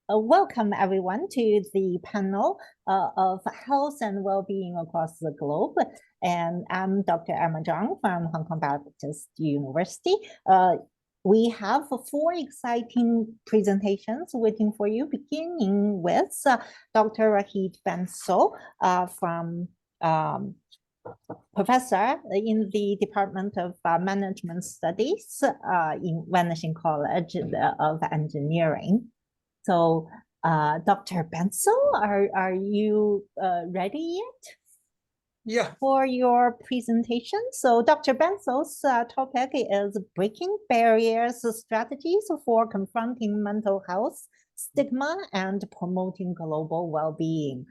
Welcome everyone to the panel of health and well-being across the globe. And I'm Dr. Emma Zhang from Hong Kong Baptist University. We have 4 exciting presentations waiting for you, beginning with Dr. Rohit Bansal from professor in the Department of Management Studies in Vanishing College of Engineering. So, Dr. Bansal, are you ready yet? Yeah. For your presentation? So, Dr. Bansal's topic is breaking barriers, strategies for confronting mental health, stigma, and promoting global well-being.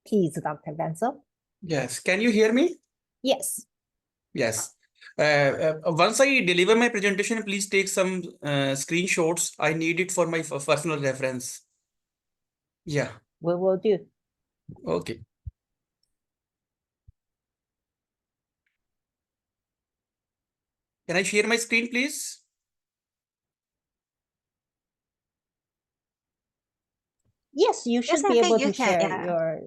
Please, Dr. Bansal. Yes. Can you hear me? Yes. Yes. Once I deliver my presentation, please take some screenshots. I need it for my personal reference. Yeah. We will do. Okay. Can I share my screen, please? Yes, you should be able to share your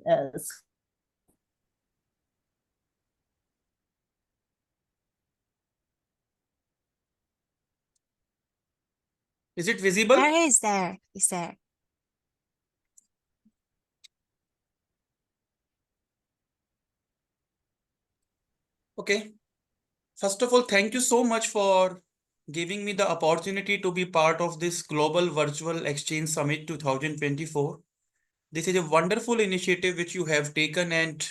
Is it visible? Is there. Okay. First of all, thank you so much for giving me the opportunity to be part of this Global Virtual Exchange Summit 2024. This is a wonderful initiative which you have taken and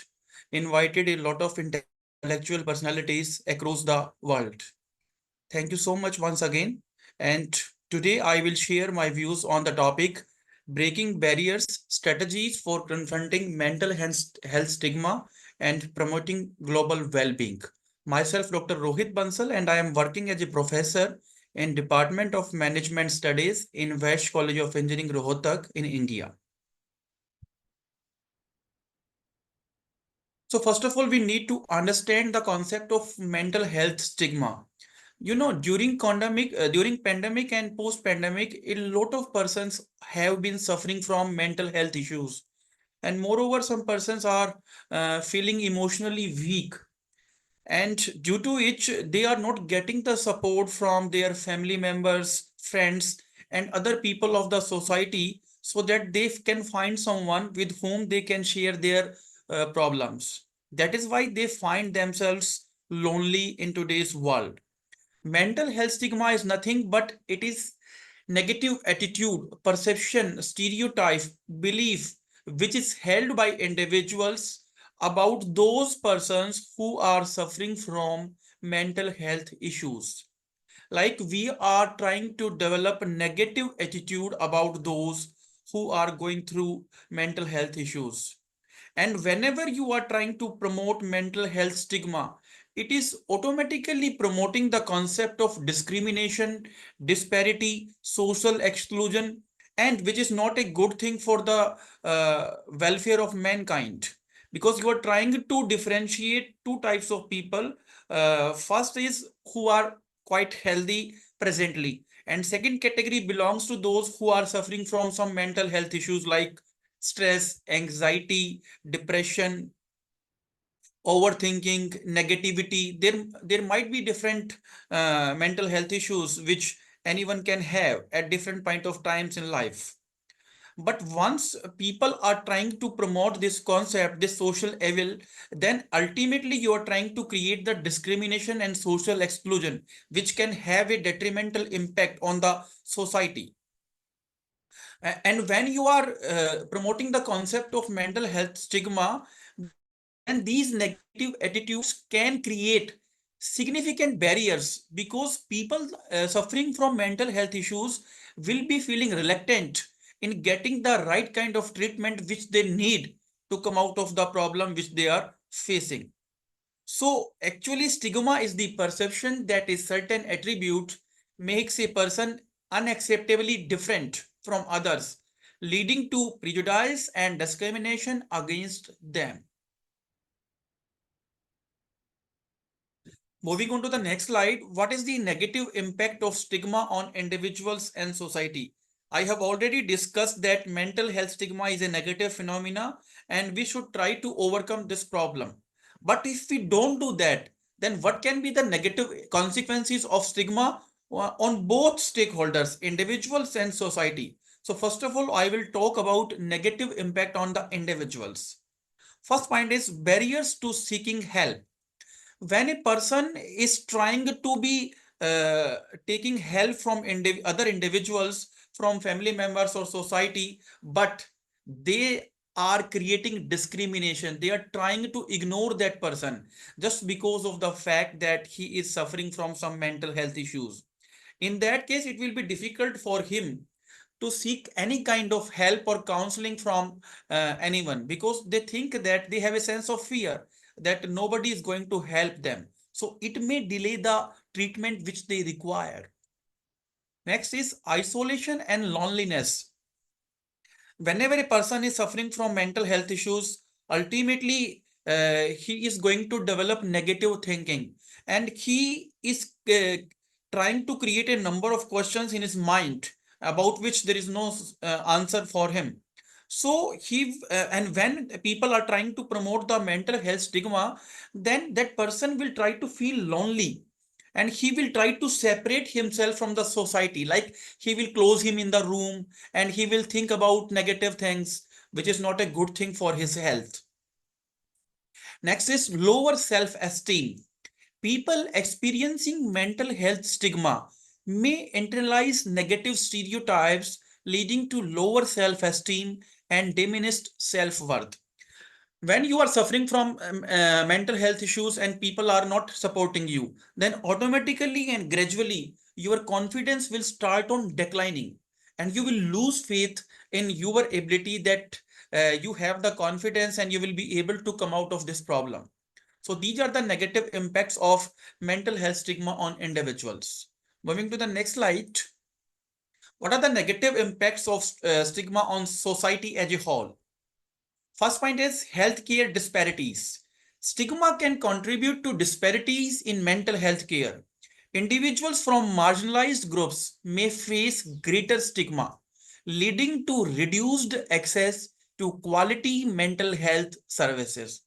invited a lot of intellectual personalities across the world. Thank you so much once again. And today I will share my views on the topic breaking barriers, strategies for confronting mental health stigma and promoting global well-being. Myself, Dr. Rohit Bansal, and I am working as a professor in Department of Management Studies in West College of Engineering, Rohtak in India. So first of all, we need to understand the concept of mental health stigma. You know, during pandemic and post-pandemic, a lot of persons have been suffering from mental health issues. And moreover, some persons are feeling emotionally weak. And due to which they are not getting the support from their family members, friends, and other people of the society so that they can find someone with whom they can share their problems. That is why they find themselves lonely in today's world. Mental health stigma is nothing but it is negative attitude, perception, stereotype, belief which is held by individuals about those persons who are suffering from mental health issues. Like we are trying to develop a negative attitude about those who are going through mental health issues. And whenever you are trying to promote mental health stigma, it is automatically promoting the concept of discrimination, disparity, social exclusion, and which is not a good thing for the welfare of mankind. Because you are trying to differentiate 2 types of people. First is who are quite healthy presently, and second category belongs to those who are suffering from some mental health issues like stress, anxiety, depression, overthinking, negativity. There might be different mental health issues which anyone can have at different point of times in life. But once people are trying to promote this concept, this social evil, then ultimately you are trying to create the discrimination and social exclusion, which can have a detrimental impact on the society. And when you are promoting the concept of mental health stigma, then these negative attitudes can create significant barriers because people suffering from mental health issues will be feeling reluctant in getting the right kind of treatment which they need to come out of the problem which they are facing. So actually stigma is the perception that a certain attribute makes a person unacceptably different from others, leading to prejudice and discrimination against them. Moving on to the next slide, what is the negative impact of stigma on individuals and society? I have already discussed that mental health stigma is a negative phenomena and we should try to overcome this problem. But if we don't do that, then what can be the negative consequences of stigma on both stakeholders, individuals and society? So first of all, I will talk about negative impact on the individuals. First point is barriers to seeking help. When a person is trying to be taking help from other individuals, from family members or society, but they are creating discrimination, they are trying to ignore that person just because of the fact that he is suffering from some mental health issues. In that case, it will be difficult for him to seek any kind of help or counseling from anyone, because they think that they have a sense of fear that nobody is going to help them. So it may delay the treatment which they require. Next is isolation and loneliness. Whenever a person is suffering from mental health issues, ultimately he is going to develop negative thinking, and he is trying to create a number of questions in his mind about which there is no answer for him. So and when people are trying to promote the mental health stigma, then that person will try to feel lonely, and he will try to separate himself from the society, like he will close him in the room and he will think about negative things, which is not a good thing for his health. Next is lower self-esteem. People experiencing mental health stigma may internalize negative stereotypes, leading to lower self-esteem and diminished self-worth. When you are suffering from mental health issues and people are not supporting you, then automatically and gradually your confidence will start on declining, and you will lose faith in your ability that you have the confidence and you will be able to come out of this problem. So these are the negative impacts of mental health stigma on individuals. Moving to the next slide. What are the negative impacts of stigma on society as a whole? First point is healthcare disparities. Stigma can contribute to disparities in mental health care. Individuals from marginalized groups may face greater stigma, leading to reduced access to quality mental health services.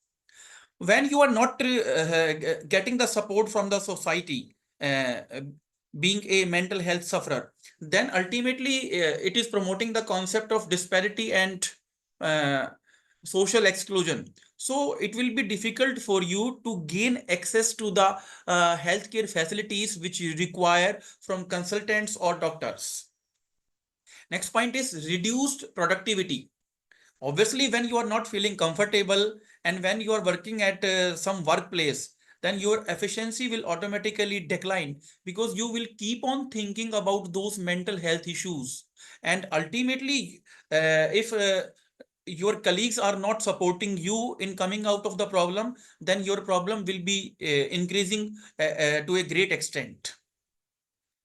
When you are not getting the support from the society, uh, being a mental health sufferer, then ultimately it is promoting the concept of disparity and uh, social exclusion. So it will be difficult for you to gain access to the healthcare facilities which you require from consultants or doctors. Next point is reduced productivity. Obviously, when you are not feeling comfortable and when you are working at some workplace, then your efficiency will automatically decline, because you will keep on thinking about those mental health issues. And ultimately, if your colleagues are not supporting you in coming out of the problem, then your problem will be increasing to a great extent.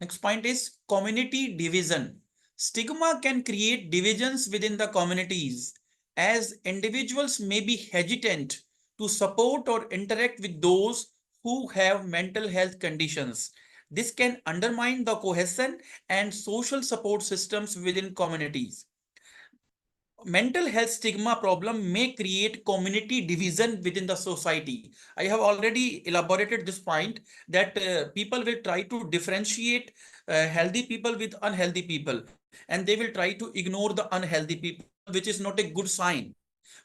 Next point is community division. Stigma can create divisions within the communities, as individuals may be hesitant to support or interact with those who have mental health conditions. This can undermine the cohesion and social support systems within communities. Mental health stigma problem may create community division within the society. I have already elaborated this point that people will try to differentiate healthy people with unhealthy people, and they will try to ignore the unhealthy people, which is not a good sign.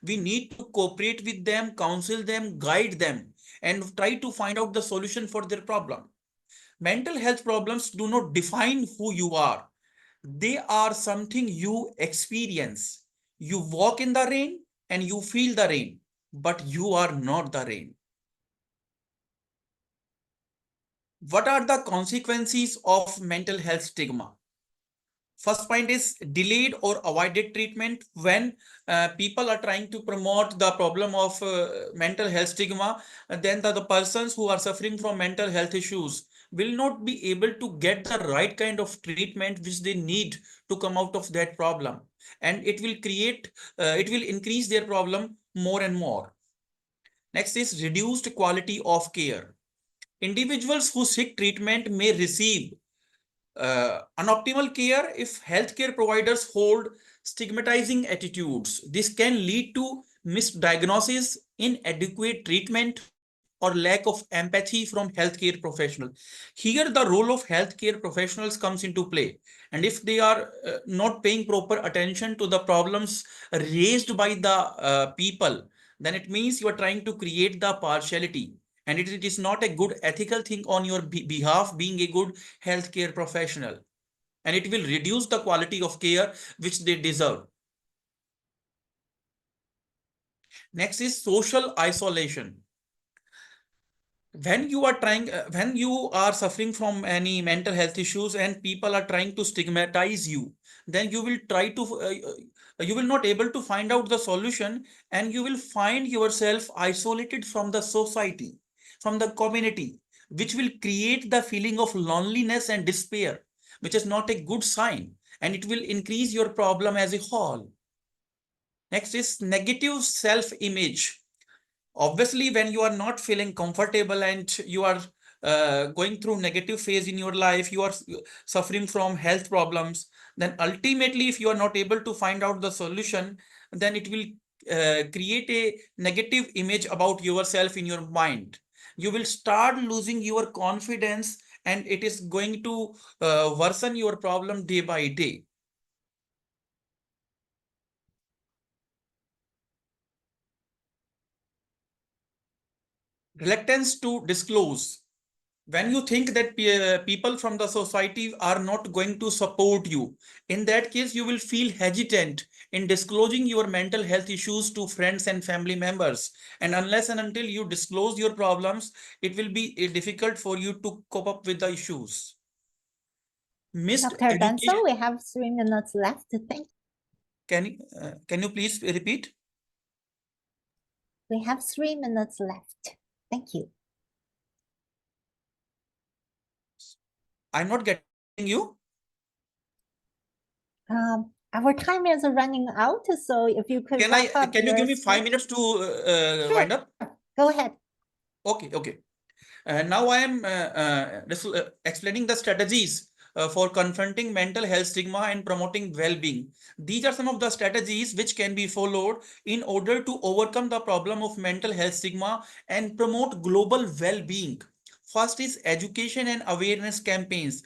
We need to cooperate with them, counsel them, guide them, and try to find out the solution for their problem. Mental health problems do not define who you are. They are something you experience. You walk in the rain and you feel the rain, but you are not the rain. What are the consequences of mental health stigma? First point is delayed or avoided treatment. When people are trying to promote the problem of mental health stigma, then the persons who are suffering from mental health issues will not be able to get the right kind of treatment which they need to come out of that problem. And it will increase their problem more and more. Next is reduced quality of care. Individuals who seek treatment may receive Unoptimal care, if healthcare providers hold stigmatizing attitudes, this can lead to misdiagnosis, inadequate treatment, or lack of empathy from healthcare professionals. Here, the role of healthcare professionals comes into play. And if they are not paying proper attention to the problems raised by the people, then it means you are trying to create the partiality. And it is not a good ethical thing on your behalf being a good healthcare professional. And it will reduce the quality of care which they deserve. Next is social isolation. When you are suffering from any mental health issues and people are trying to stigmatize you, then you will not able to find out the solution, and you will find yourself isolated from the society, from the community, which will create the feeling of loneliness and despair, which is not a good sign, and it will increase your problem as a whole. Next is negative self-image. Obviously, when you are not feeling comfortable and you are going through negative phase in your life, you are suffering from health problems, then ultimately if you are not able to find out the solution, then it will create a negative image about yourself in your mind. You will start losing your confidence, and it is going to worsen your problem day by day. Reluctance to disclose. When you think that people from the society are not going to support you, in that case you will feel hesitant in disclosing your mental health issues to friends and family members, and unless and until you disclose your problems, it will be difficult for you to cope up with the issues. Missed Dr. education. Bansal, we have 3 minutes left. Can you please repeat? We have 3 minutes left. Thank you. I'm not getting you. Our time is running out, so if you could wrap up. Can you give me 5 minutes to wind up? Go ahead. Okay. Now I am explaining the strategies for confronting mental health stigma and promoting well-being. These are some of the strategies which can be followed in order to overcome the problem of mental health stigma and promote global well-being. First is education and awareness campaigns.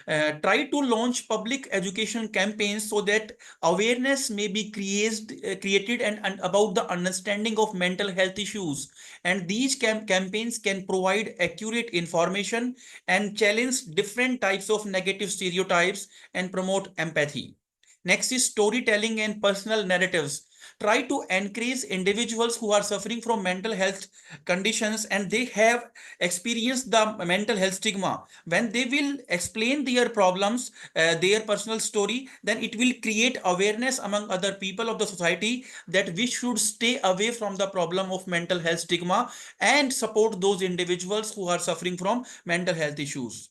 Try to launch public education campaigns so that awareness may be created and about the understanding of mental health issues, and these campaigns can provide accurate information and challenge different types of negative stereotypes and promote empathy. Next is storytelling and personal narratives. Try to encourage individuals who are suffering from mental health conditions and they have experienced the mental health stigma. When they will explain their problems, their personal story, then it will create awareness among other people of the society that we should stay away from the problem of mental health stigma and support those individuals who are suffering from mental health issues.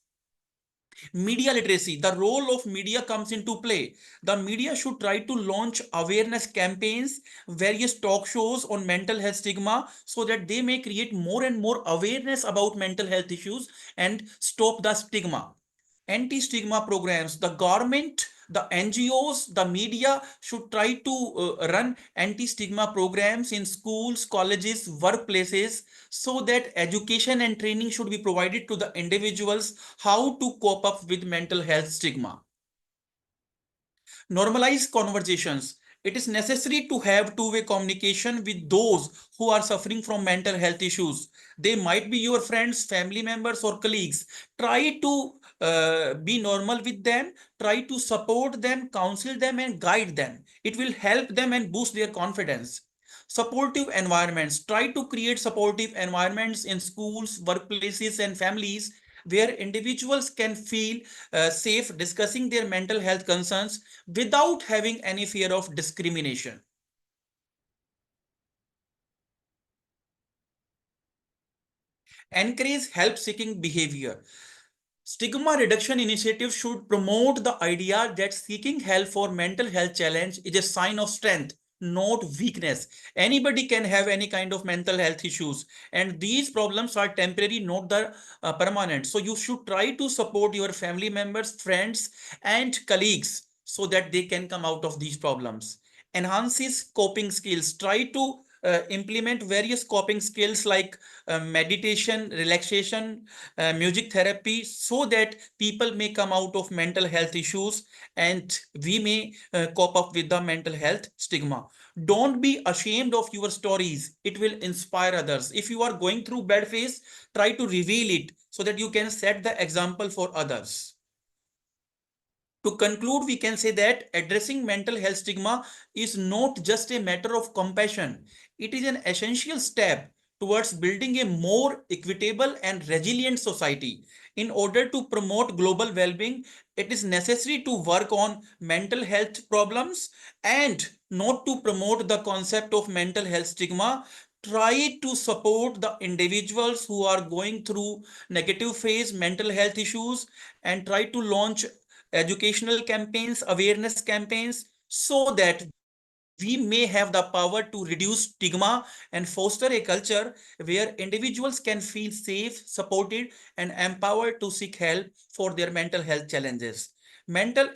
Media literacy, the role of media comes into play. The media should try to launch awareness campaigns, various talk shows on mental health stigma, so that they may create more and more awareness about mental health issues and stop the stigma. Anti-stigma programs, the government, the NGOs, the media should try to run anti-stigma programs in schools, colleges, workplaces, so that education and training should be provided to the individuals how to cope up with mental health stigma. Normalize conversations. It is necessary to have two-way communication with those who are suffering from mental health issues. They might be your friends, family members, or colleagues. Try to be normal with them. Try to support them, counsel them, and guide them. It will help them and boost their confidence. Supportive environments. Try to create supportive environments in schools, workplaces, and families where individuals can feel safe discussing their mental health concerns without having any fear of discrimination. Encourage help-seeking behavior. Stigma reduction initiatives should promote the idea that seeking help for mental health challenge is a sign of strength, not weakness. Anybody can have any kind of mental health issues, and these problems are temporary, not the permanent. So you should try to support your family members, friends, and colleagues so that they can come out of these problems. Enhances coping skills. Try to implement various coping skills like meditation, relaxation, music therapy, so that people may come out of mental health issues and we may cope up with the mental health stigma. Don't be ashamed of your stories. It will inspire others. If you are going through bad phase, try to reveal it so that you can set the example for others. To conclude, we can say that addressing mental health stigma is not just a matter of compassion, it is an essential step towards building a more equitable and resilient society. In order to promote global well being, it is necessary to work on mental health problems and not to promote the concept of mental health stigma. Try to support the individuals who are going through negative phase mental health issues and try to launch educational campaigns, awareness campaigns, so that we may have the power to reduce stigma and foster a culture where individuals can feel safe, supported, and empowered to seek help for their mental health challenges. Mental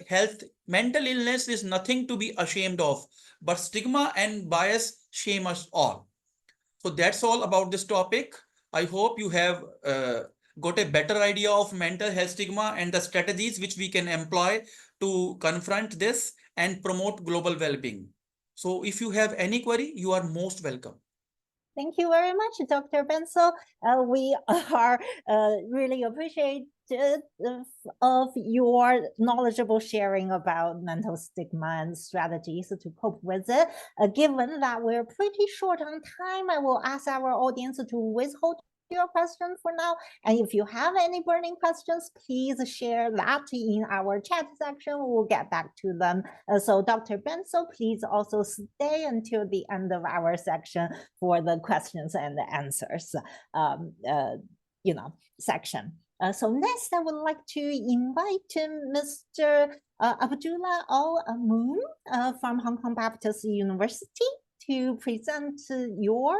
illness is nothing to be ashamed of, but stigma and bias shame us all. So that's all about this topic. I hope you have got a better idea of mental health stigma and the strategies which we can employ to confront this and promote global well-being. So if you have any query, you are most welcome. Thank you very much, Dr. Bansal. We are really appreciative of your knowledgeable sharing about mental stigma and strategies to cope with it. Given that we're pretty short on time, I will ask our audience to withhold your question for now. And if you have any burning questions, please share that in our chat section. We'll get back to them. So Dr. Bansal, please also stay until the end of our section for the questions and the answers, section. So next, I would like to invite Mr. Abdullah Al Mamun from Hong Kong Baptist University to present your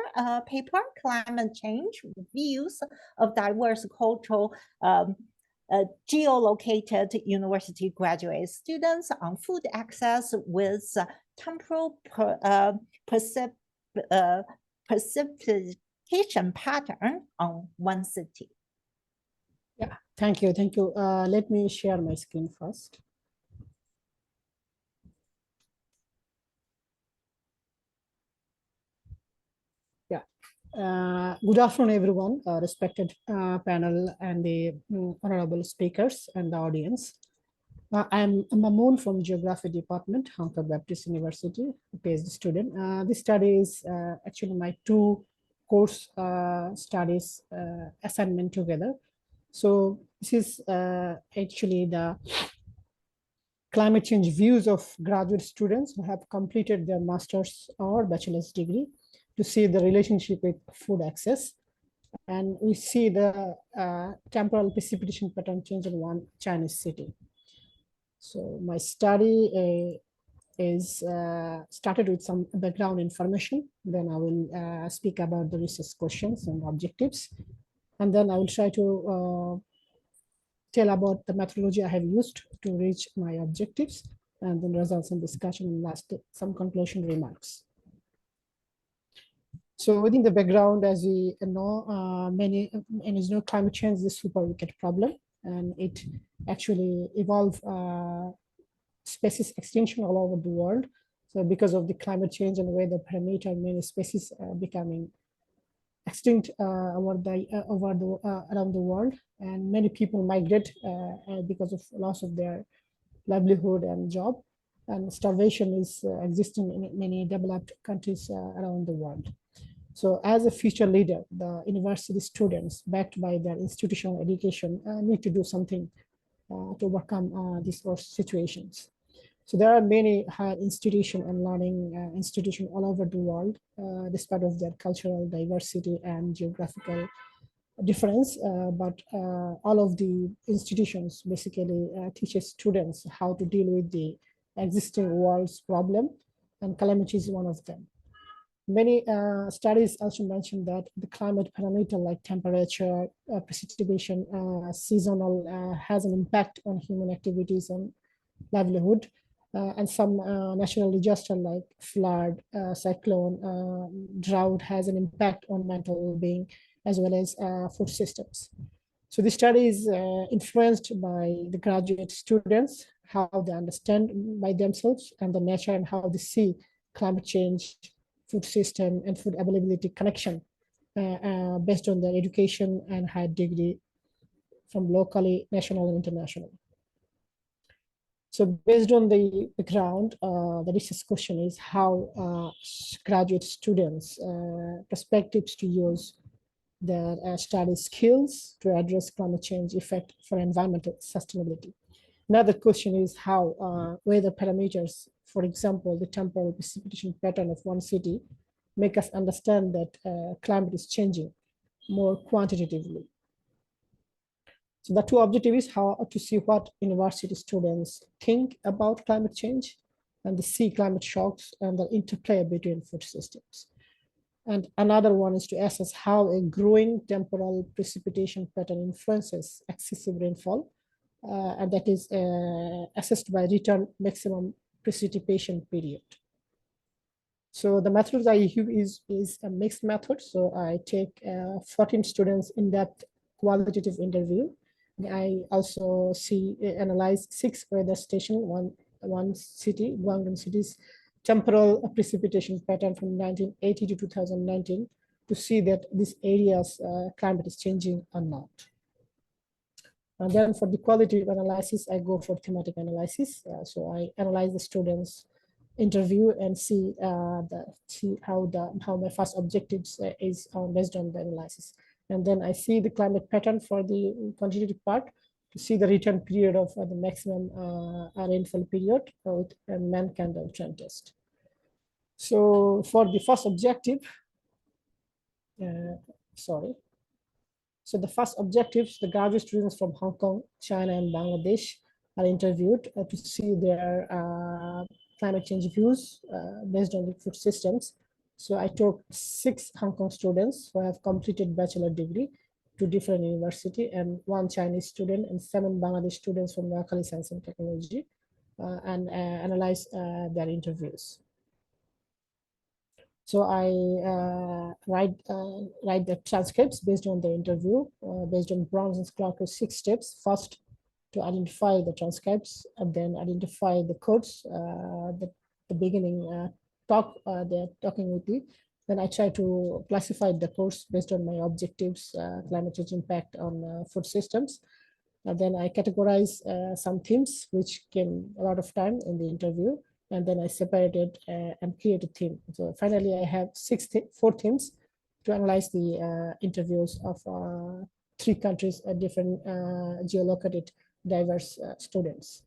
paper, Climate Change, Views of Diverse Cultural Geolocated University Graduate Students on Food Access with Temporal Precipitation Pattern on one city. Yeah, thank you. Let me share my screen first. Good afternoon, everyone, respected panel and the honorable speakers and the audience. I'm Mamun from Geography Department, Hong Kong Baptist University, a PhD student. This study is actually my two course studies assignment together. So this is actually the climate change views of graduate students who have completed their master's or bachelor's degree, to see the relationship with food access. And we see the temporal precipitation pattern change in one Chinese city. So my study is started with some background information. Then I will speak about the research questions and objectives. And then I will try to tell about the methodology I have used to reach my objectives, and then results and discussion, and last some conclusion remarks. So within the background, as we know, climate change is a super wicked problem, and it actually evolved species extinction all over the world. So because of the climate change and weather parameter, many species are becoming extinct around the world, and many people migrate because of loss of their livelihood and job, and starvation is existing in many developed countries around the world. So as a future leader, the university students, backed by their institutional education, need to do something to overcome these situations. So there are many higher institutions and learning institutions all over the world, despite of their cultural diversity and geographical difference, but all of the institutions basically teaches students how to deal with the existing world's problem and calamity is one of them. Many studies also mention that the climate parameter like temperature, precipitation, seasonal has an impact on human activities and livelihood. And some natural disaster like flood, cyclone, drought has an impact on mental well-being as well as food systems. So the study is influenced by the graduate students, how they understand by themselves and the nature and how they see climate change, food system and food availability connection based on their education and higher degree from locally, national and international. So based on the ground, the research question is how graduate students' perspectives to use their study skills to address climate change effect for environmental sustainability. Another question is how weather parameters, for example, the temporal precipitation pattern of one city, make us understand that climate is changing more quantitatively. So the two objectives is how to see what university students think about climate change and the see climate shocks and the interplay between food systems. And another one is to assess how a growing temporal precipitation pattern influences excessive rainfall, and that is assessed by return maximum precipitation period. So the method I use is a mixed method. So I take 14 students in that qualitative interview. I also analyze 6 weather stations, one city, Guangdong city's temporal precipitation pattern from 1980 to 2019 to see that this area's climate is changing or not. And then for the qualitative analysis, I go for thematic analysis. So I analyze the students' interview and see how my first objectives is based on the analysis. And then I see the climate pattern for the quantitative part to see the return period of the maximum rainfall period with a man-candle trend test. So for the first objective, So the first objectives, the graduate students from Hong Kong, China, and Bangladesh are interviewed to see their climate change views based on the food systems. So I took 6 Hong Kong students who have completed bachelor degree to different university and 1 Chinese student and 7 Bangladesh students from Noakhali Science and Technology and analyze their interviews. So I write the transcripts based on the interview, based on Brown's and Clark's 6 steps. First, to identify the transcripts, and then identify the codes, the beginning talk they're talking with me. Then I try to classify the course based on my objectives, climate change impact on food systems. And then I categorize some themes, which came a lot of time in the interview. And then I separated and created a theme. So finally, I have 4 themes to analyze the interviews of 3 countries, different geolocated diverse students.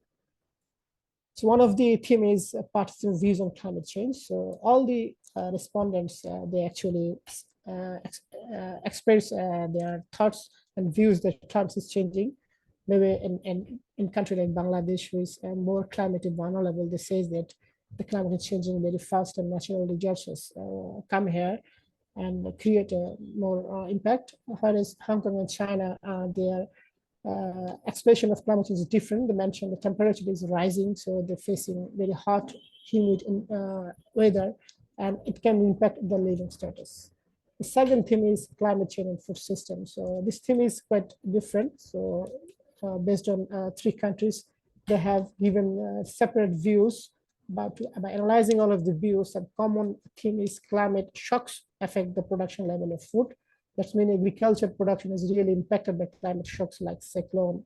So one of the theme is partisan views on climate change. So all the respondents, they actually express their thoughts and views that climate is changing. Maybe in country like Bangladesh, who is more climate vulnerable, they say that the climate is changing very fast and natural disasters come here and create a more impact. Whereas Hong Kong and China, their expression of climate change is different. They mentioned the temperature is rising, so they're facing very hot, humid weather, and it can impact the living status. The second theme is climate change and food system. So this theme is quite different. So based on 3 countries, they have given separate views. But by analyzing all of the views, a common theme is climate shocks affect the production level of food. That means agriculture production is really impacted by climate shocks like cyclone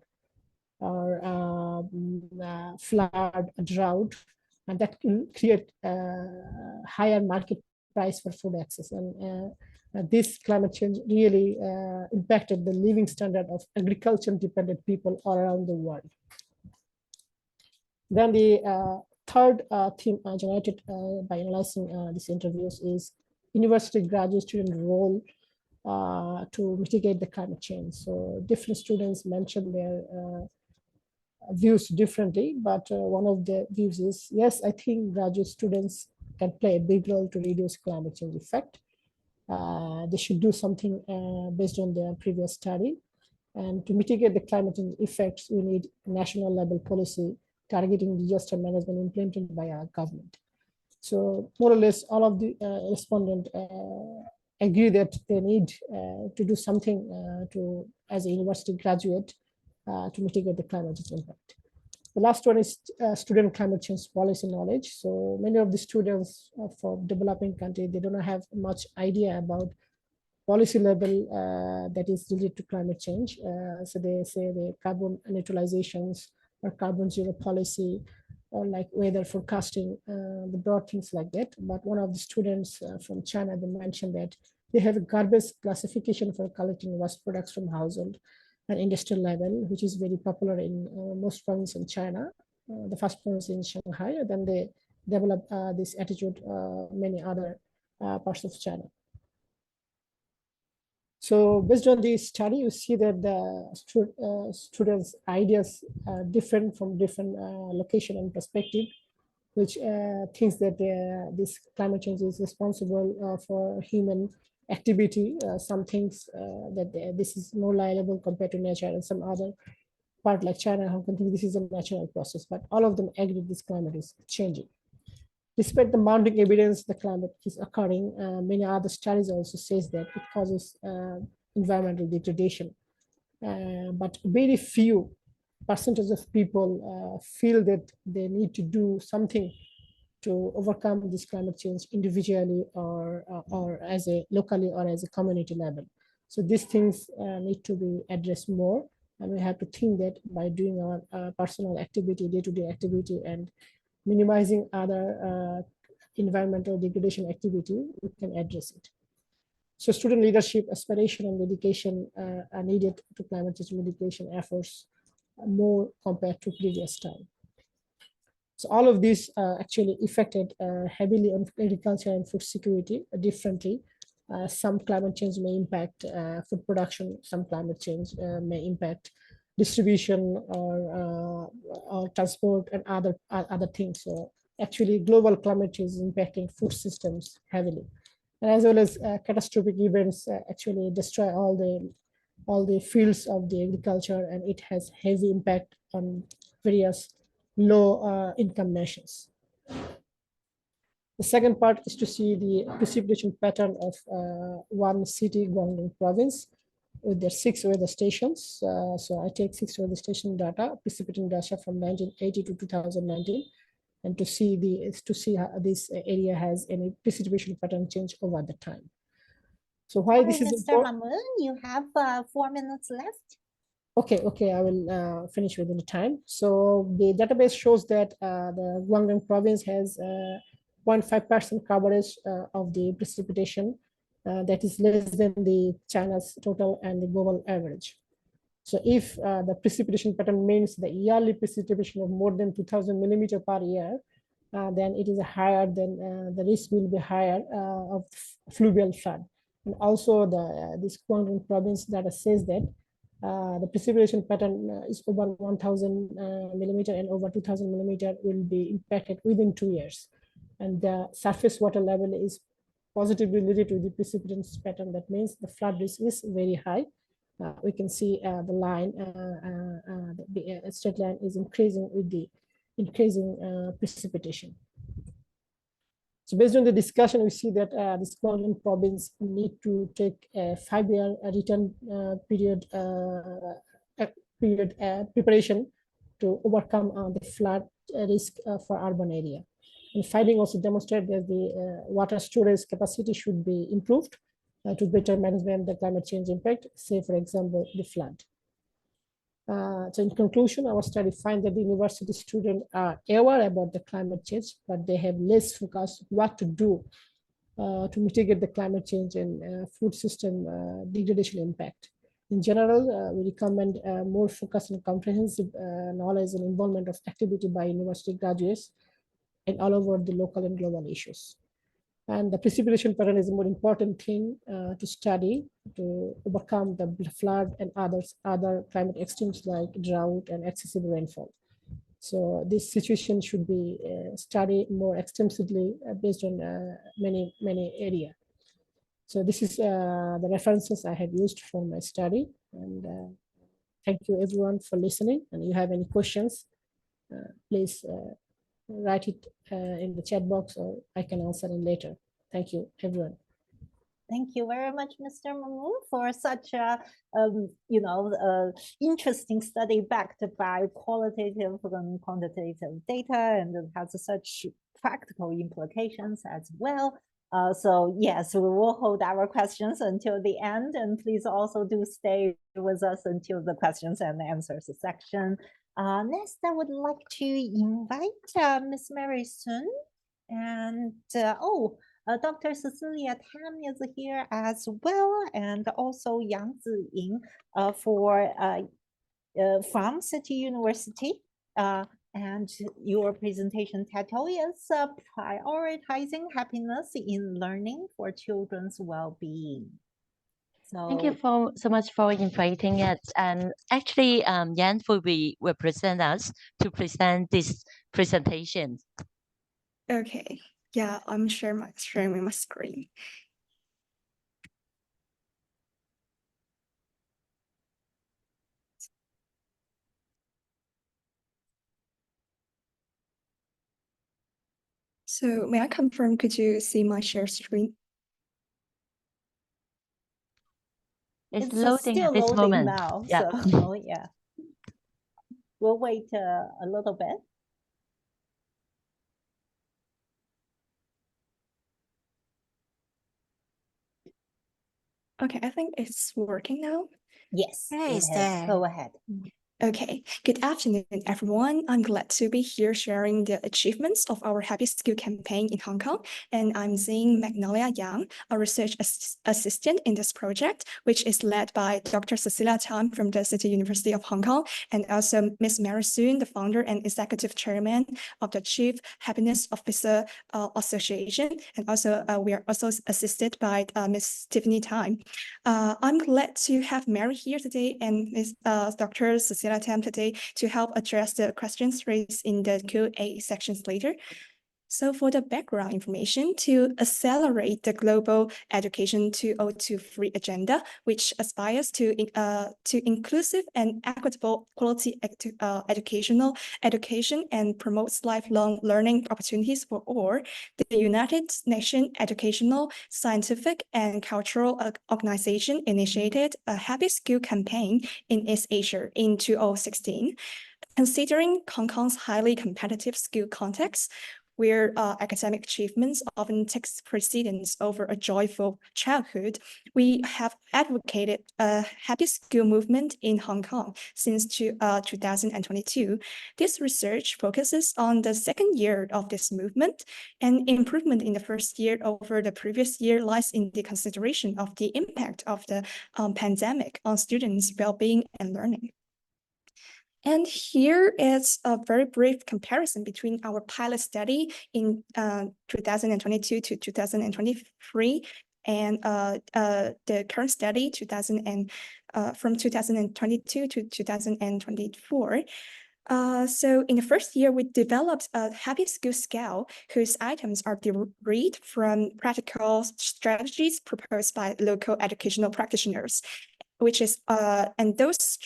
or flood, drought, and that can create higher market price for food access. And this climate change really impacted the living standard of agriculture-dependent people all around the world. Then the third theme generated by analyzing these interviews is university graduate student role to mitigate the climate change. So different students mentioned their views differently, but one of the views is, yes, I think graduate students can play a big role to reduce climate change effect. They should do something based on their previous study. And to mitigate the climate change effects, we need national level policy targeting disaster management implemented by our government. So more or less, all of the respondents agree that they need to do something as a university graduate to mitigate the climate change impact. The last one is student climate change policy knowledge. So many of the students for developing countries, they don't have much idea about policy level that is related to climate change. So they say the carbon neutralizations or carbon zero policy or like weather forecasting, the broad things like that. But one of the students from China, they mentioned that they have a garbage classification for collecting waste products from household and industrial level, which is very popular in most provinces in China. The first province in Shanghai, and then they develop this attitude many other parts of China. So based on this study, you see that the students' ideas are different from different location and perspective, which thinks that this climate change is responsible for human activity. Some things that this is more liable compared to nature, and some other part like China, Hong Kong think this is a natural process. But all of them agree this climate is changing. Despite the mounting evidence the climate is occurring, many other studies also says that it causes environmental degradation. But very few percentage of people feel that they need to do something to overcome this climate change individually or as a locally or as a community level. So these things need to be addressed more. And we have to think that by doing our personal activity, day-to-day activity, and minimizing other environmental degradation activity, we can address it. So student leadership, aspiration, and dedication are needed to climate change mitigation efforts more compared to previous time. So all of these actually affected heavily on agriculture and food security differently. Some climate change may impact food production, some climate change may impact distribution or transport and other things. So actually global climate change is impacting food systems heavily. And as well as catastrophic events actually destroy all the fields of the agriculture, and it has heavy impact on various low income nations. The second part is to see the precipitation pattern of one city, Guangdong province, with their 6 weather stations. So I take 6 weather station data, precipitating data from 1980 to 2019, and to see how this area has any precipitation pattern change over the time. So why this is Mr. important? Mamun, you have 4 minutes left. Okay, I will finish within the time. So the database shows that the Guangdong province has 0.5% coverage of the precipitation that is less than the China's total and the global average. So if the precipitation pattern means the yearly precipitation of more than 2000 millimeter per year, then it is higher than the risk will be higher of fluvial flood. And also this Guangdong province data says that the precipitation pattern is over 1000 millimeter and over 2000 millimeter will be impacted within 2 years. And the surface water level is positively related to the precipitation pattern. That means the flood risk is very high. We can see the line, the straight line is increasing with the increasing precipitation. So based on the discussion, we see that this Guangdong province need to take a 5-year return period preparation to overcome the flood risk for urban area. And finding also demonstrate that the water storage capacity should be improved to better management the climate change impact, say for example, the flood. So in conclusion, our study finds that the university students are aware about the climate change, but they have less focus what to do to mitigate the climate change and food system degradation impact. In general, we recommend more focus on comprehensive knowledge and involvement of activity by university graduates and all over the local and global issues. And the precipitation pattern is a more important thing to study to overcome the flood and other climate extremes like drought and excessive rainfall. So this situation should be studied more extensively based on many areas. So this is the references I have used for my study. And thank you everyone for listening. And if you have any questions, please write it in the chat box, or I can answer it later. Thank you, everyone. Thank you very much, Mr. Mamun, for such a interesting study backed by qualitative and quantitative data, and it has such practical implications as well. So yes, we will hold our questions until the end, and please also do stay with us until the questions and answers section. Next, I would like to invite Ms. Mary Sun, and Dr. Cecilia Tam is here as well, and also Yang Ziying from City University. And your presentation title is Prioritizing Happiness in Learning for Children's Well-Being. So thank you so much for inviting us. And actually, Yan will present us to present this presentation. Okay, yeah, I'm sharing my screen. So may I confirm, could you see my share screen? It's loading at this loading moment. now. Yeah. So yeah, we'll wait a little bit. Okay, I think it's working now. Yes, Hey, it it's is. there. Go ahead. Okay, good afternoon, everyone. I'm glad to be here sharing the achievements of our Happy Skill campaign in Hong Kong. And I'm Ziying Yang, a research assistant in this project, which is led by Dr. Cecilia Tam from the City University of Hong Kong, and also Ms. Mary Sun, the founder and executive chairman of the Chief Happiness Officer Association. And also we are also assisted by Ms. Tiffany Time. I'm glad to have Mary here today and Ms. Dr. Cecilia Tam today to help address the questions raised in the Q&A sections later. So for the background information, to accelerate the Global Education 2023 agenda, which aspires to inclusive and equitable quality education and promotes lifelong learning opportunities for all, the United Nations Educational, Scientific, and Cultural Organization initiated a Happy Skill campaign in East Asia in 2016. Considering Hong Kong's highly competitive skill context, where academic achievements often takes precedence over a joyful childhood, we have advocated a happy skill movement in Hong Kong since 2022. This research focuses on the second year of this movement, and improvement in the first year over the previous year lies in the consideration of the impact of the pandemic on students' well-being and learning. And here is a very brief comparison between our pilot study in 2022 to 2023 and the current study from 2022 to 2024. So in the first year, we developed a happy skill scale whose items are derived from practical strategies proposed by local educational practitioners, which is and those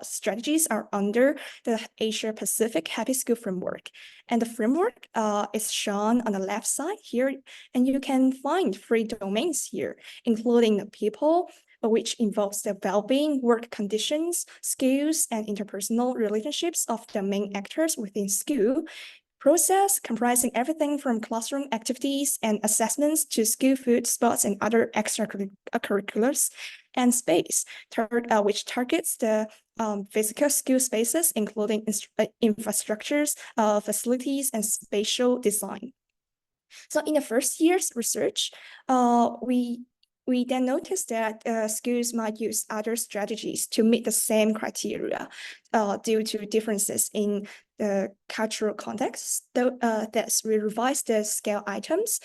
strategies are under the Asia Pacific Happy Skill Framework. And the framework is shown on the left side here, and you can find 3 domains here, including the people, which involves the well-being, work conditions, skills, and interpersonal relationships of the main actors within skill. Process comprising everything from classroom activities and assessments to school food, sports, and other extracurriculars. And space, which targets the physical skill spaces, including infrastructures, facilities, and spatial design. So in the first year's research, we then noticed that schools might use other strategies to meet the same criteria due to differences in the cultural context. Thus, we revised the scale items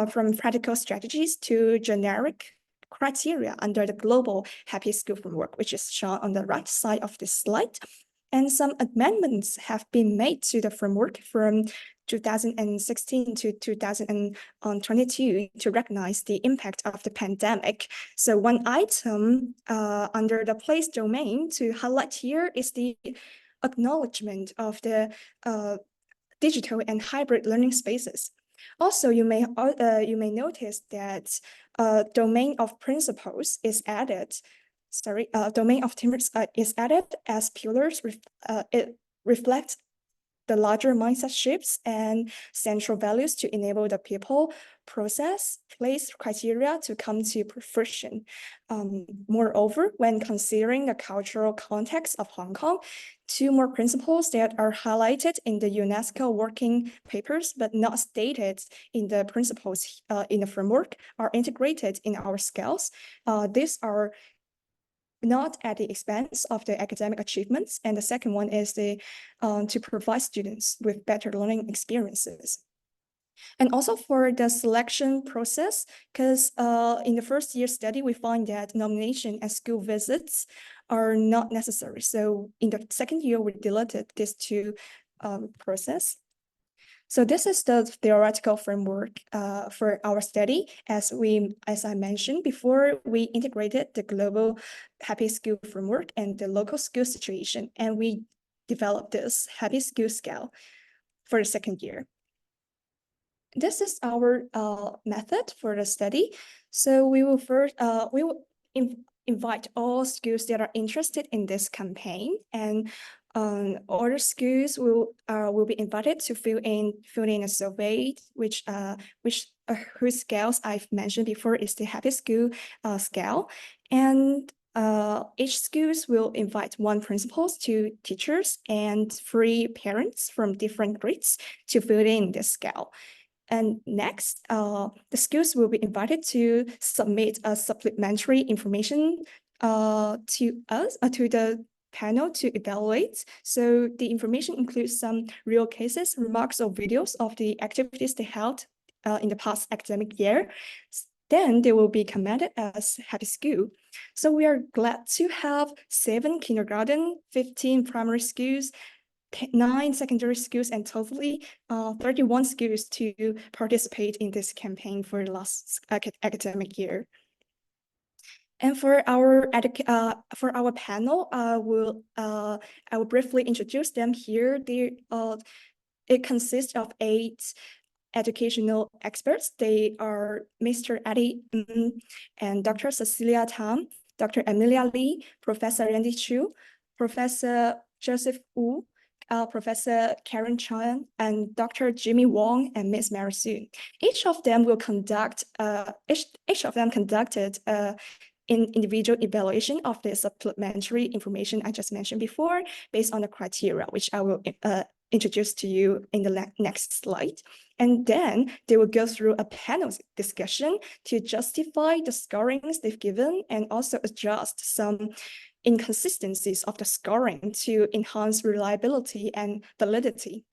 from practical strategies to generic criteria under the Global Happy Skill Framework, which is shown on the right side of this slide. And some amendments have been made to the framework from 2016 to 2022 to recognize the impact of the pandemic. So one item under the place domain to highlight here is the acknowledgement of the digital and hybrid learning spaces. Also, you may notice that domain of principles is added. Domain of teamwork is added as pillars. It reflects the larger mindset shifts and central values to enable the people, process, place, criteria to come to fruition. Moreover, when considering the cultural context of Hong Kong, two more principles that are highlighted in the UNESCO working papers but not stated in the principles in the framework are integrated in our scales. These are not at the expense of the academic achievements. And the second one is to provide students with better learning experiences. And also for the selection process, because in the first year study, we find that nomination and school visits are not necessary. So in the second year, we deleted these two process. So this is the theoretical framework for our study. As I mentioned before, we integrated the global happy skill framework and the local skill situation, and we developed this happy skill scale for the second year. This is our method for the study. So we will first invite all schools that are interested in this campaign, and other schools will be invited to fill in a survey, whose scales I've mentioned before is the happy school scale, and each schools will invite one principals, two teachers, and 3 parents from different grades to fill in the scale. And next, the schools will be invited to submit a supplementary information to us, to the panel to evaluate. So the information includes some real cases, remarks, or videos of the activities they held in the past academic year. Then they will be commended as happy school. So we are glad to have 7 kindergarten, 15 primary schools, 9 secondary schools, and totally 31 schools to participate in this campaign for the last academic year. And for our panel, I will briefly introduce them here. It consists of 8 educational experts. They are Mr. Eddie and Dr. Cecilia Tam, Dr. Emilia Lee, Professor Randy Chu, Professor Joseph Wu, Professor Karen Chan, and Dr. Jimmy Wong and Ms. Mary Soon. Each of them conducted in individual evaluation of the supplementary information I just mentioned before, based on the criteria, which I will introduce to you in the next slide. And then they will go through a panel discussion to justify the scorings they've given and also adjust some inconsistencies of the scoring to enhance reliability and validity.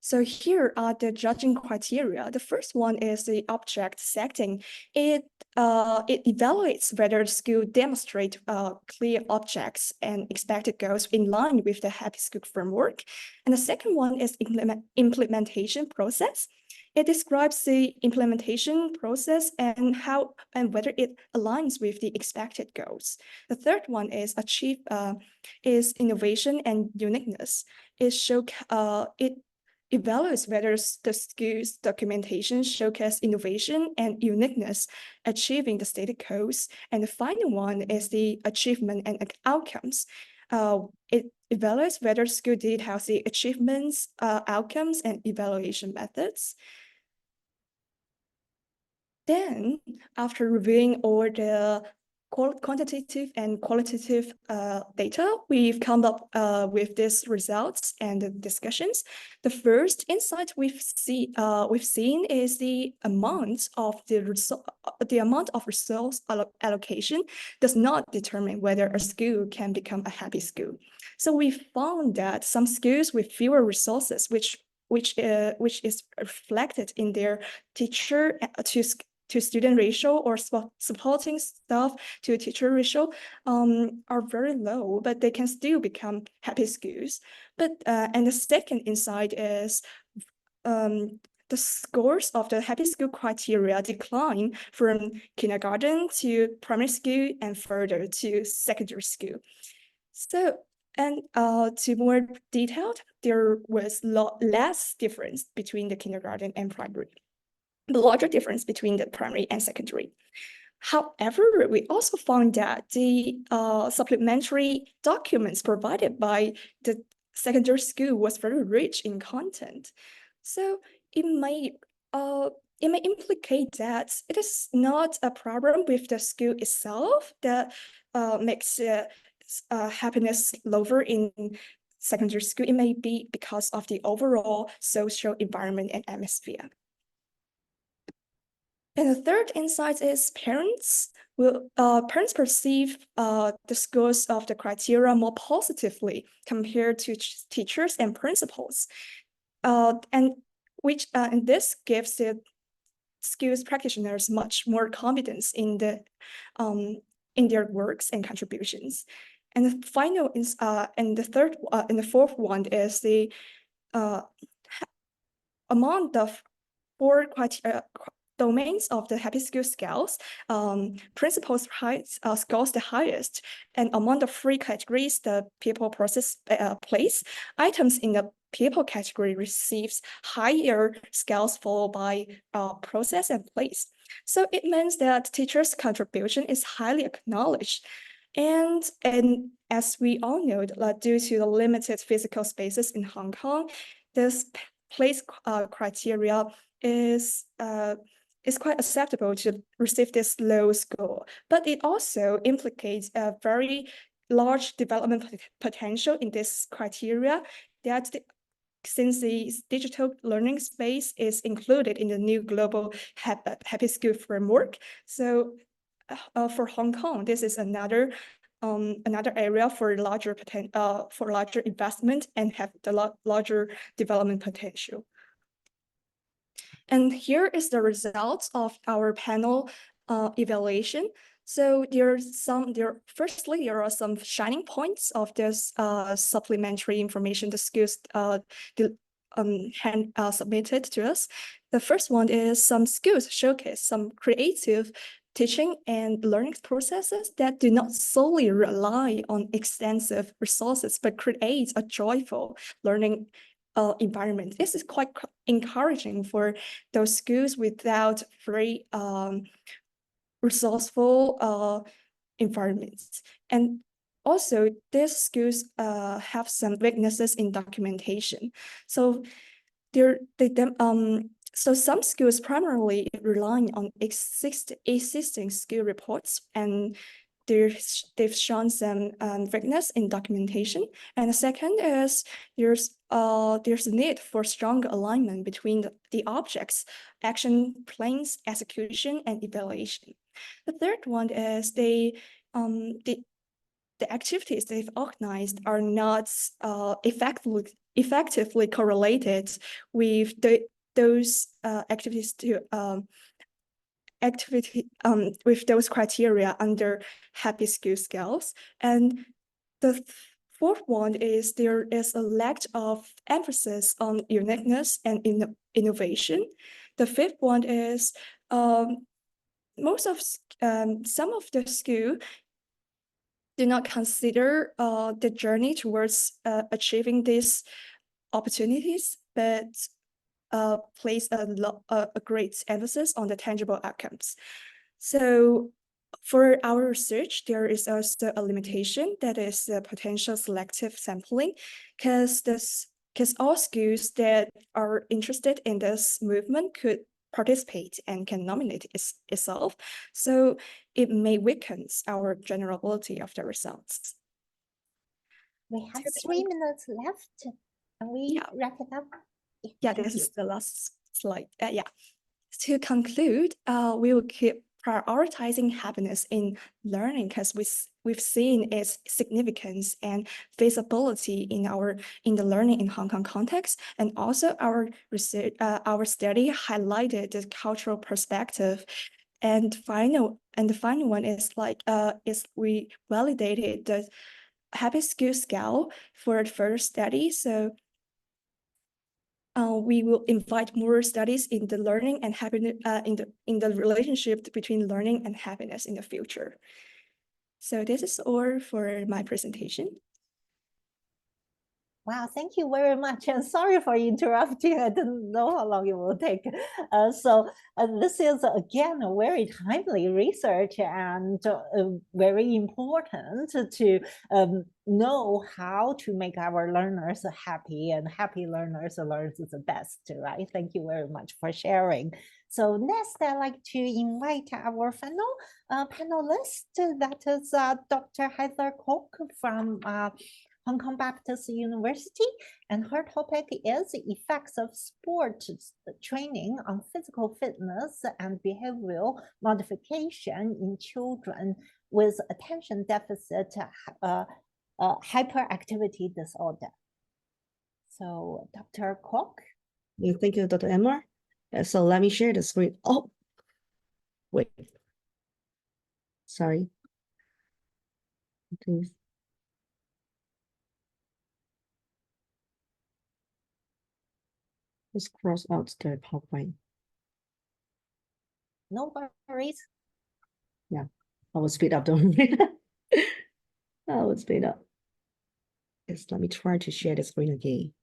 So here are the judging criteria. The first one is the object setting. It evaluates whether the school demonstrates clear objects and expected goals in line with the happy school framework. And the second one is implementation process. It describes the implementation process and whether it aligns with the expected goals. The third one is innovation and uniqueness. It evaluates whether the school's documentation showcase innovation and uniqueness, achieving the stated goals. And the final one is the achievement and outcomes. It evaluates whether the school did have the achievements, outcomes, and evaluation methods. Then, after reviewing all the quantitative and qualitative data, we've come up with these results and the discussions. The first insight we've seen is the amount of resource allocation does not determine whether a school can become a happy school. So we found that some schools with fewer resources, which is reflected in their teacher to student ratio or supporting staff to teacher ratio are very low, but they can still become happy schools. But and the second insight is the scores of the happy school criteria decline from kindergarten to primary school and further to secondary school. So, and to more detailed, there was less difference between the kindergarten and primary, the larger difference between the primary and secondary. However, we also found that the supplementary documents provided by the secondary school was very rich in content. So it may implicate that it is not a problem with the school itself that makes happiness lower in secondary school. It may be because of the overall social environment and atmosphere. And the third insight is parents perceive the scores of the criteria more positively compared to teachers and principals, and this gives the skills practitioners much more confidence in their works and contributions. And the final is and the fourth one is the among the 4 domains of the happy skill scales, principles scores the highest, and among the 3 categories, the people, process, place, items in the people category receives higher scales followed by process and place. So it means that teachers' contribution is highly acknowledged. And as we all know, due to the limited physical spaces in Hong Kong, this place criteria is quite acceptable to receive this low score, but it also implicates a very large development potential in this criteria that since the digital learning space is included in the new global happy school framework. So for Hong Kong, this is another area for larger investment and have the larger development potential. And here is the results of our panel evaluation. So firstly, there are some shining points of this supplementary information the schools submitted to us. The first one is some schools showcase some creative teaching and learning processes that do not solely rely on extensive resources, but create a joyful learning environment. This is quite encouraging for those schools without very resourceful environments. And also, these schools have some weaknesses in documentation. So so some schools primarily relying on existing school reports, and they've shown some weakness in documentation. And the second is there's a need for stronger alignment between the objects, action plans, execution, and evaluation. The third one is the activities they've organized are not effectively correlated with those activities with those criteria under happy skill scales. And the fourth one is there is a lack of emphasis on uniqueness and innovation. The fifth one is some of the school do not consider the journey towards achieving these opportunities, but place a great emphasis on the tangible outcomes. So for our research, there is also a limitation that is the potential selective sampling, because all schools that are interested in this movement could participate and can nominate itself. So it may weaken our generality of the results. We have 3 minutes left. Can we wrap it up? Yeah, this is the last slide. To conclude, we will keep prioritizing happiness in learning, because we've seen its significance and feasibility in the learning in Hong Kong context, and also our research, our study highlighted the cultural perspective. And the final one is we validated the happy skill scale for the first study. So we will invite more studies in the learning and happiness in the relationship between learning and happiness in the future. So this is all for my presentation. Wow, thank you very much. And sorry for interrupting. I didn't know how long it will take. This is, again, a very timely research and very important to know how to make our learners happy, and happy learners learn the best, right? Thank you very much for sharing. So next, I'd like to invite our final panelist, that is Dr. Heather Kwok from Hong Kong Baptist University, and her topic is effects of sport training on physical fitness and behavioral modification in children with attention deficit hyperactivity disorder. So Dr. Kwok. Yeah, thank you, Dr. Emma. So let me share the screen. Oh, wait. Sorry. Please. Just cross out the PowerPoint. No worries. Yeah, I will speed up, don't worry. I will speed up. Yes, let me try to share the screen again.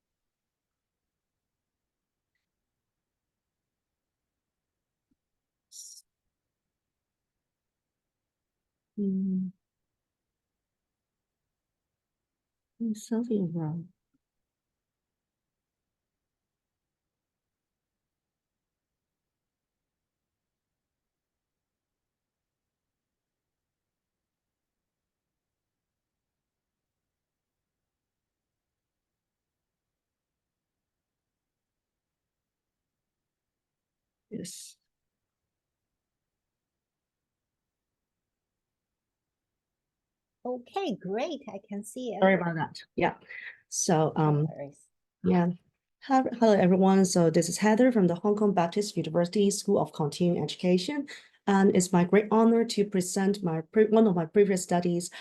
Something wrong. Yes. Okay, great. I can see it. Sorry about that. Yeah. So No worries. yeah. Hello everyone. So this is Heather from the Hong Kong Baptist University School of Continuing Education, and it's my great honor to present one of my previous studies,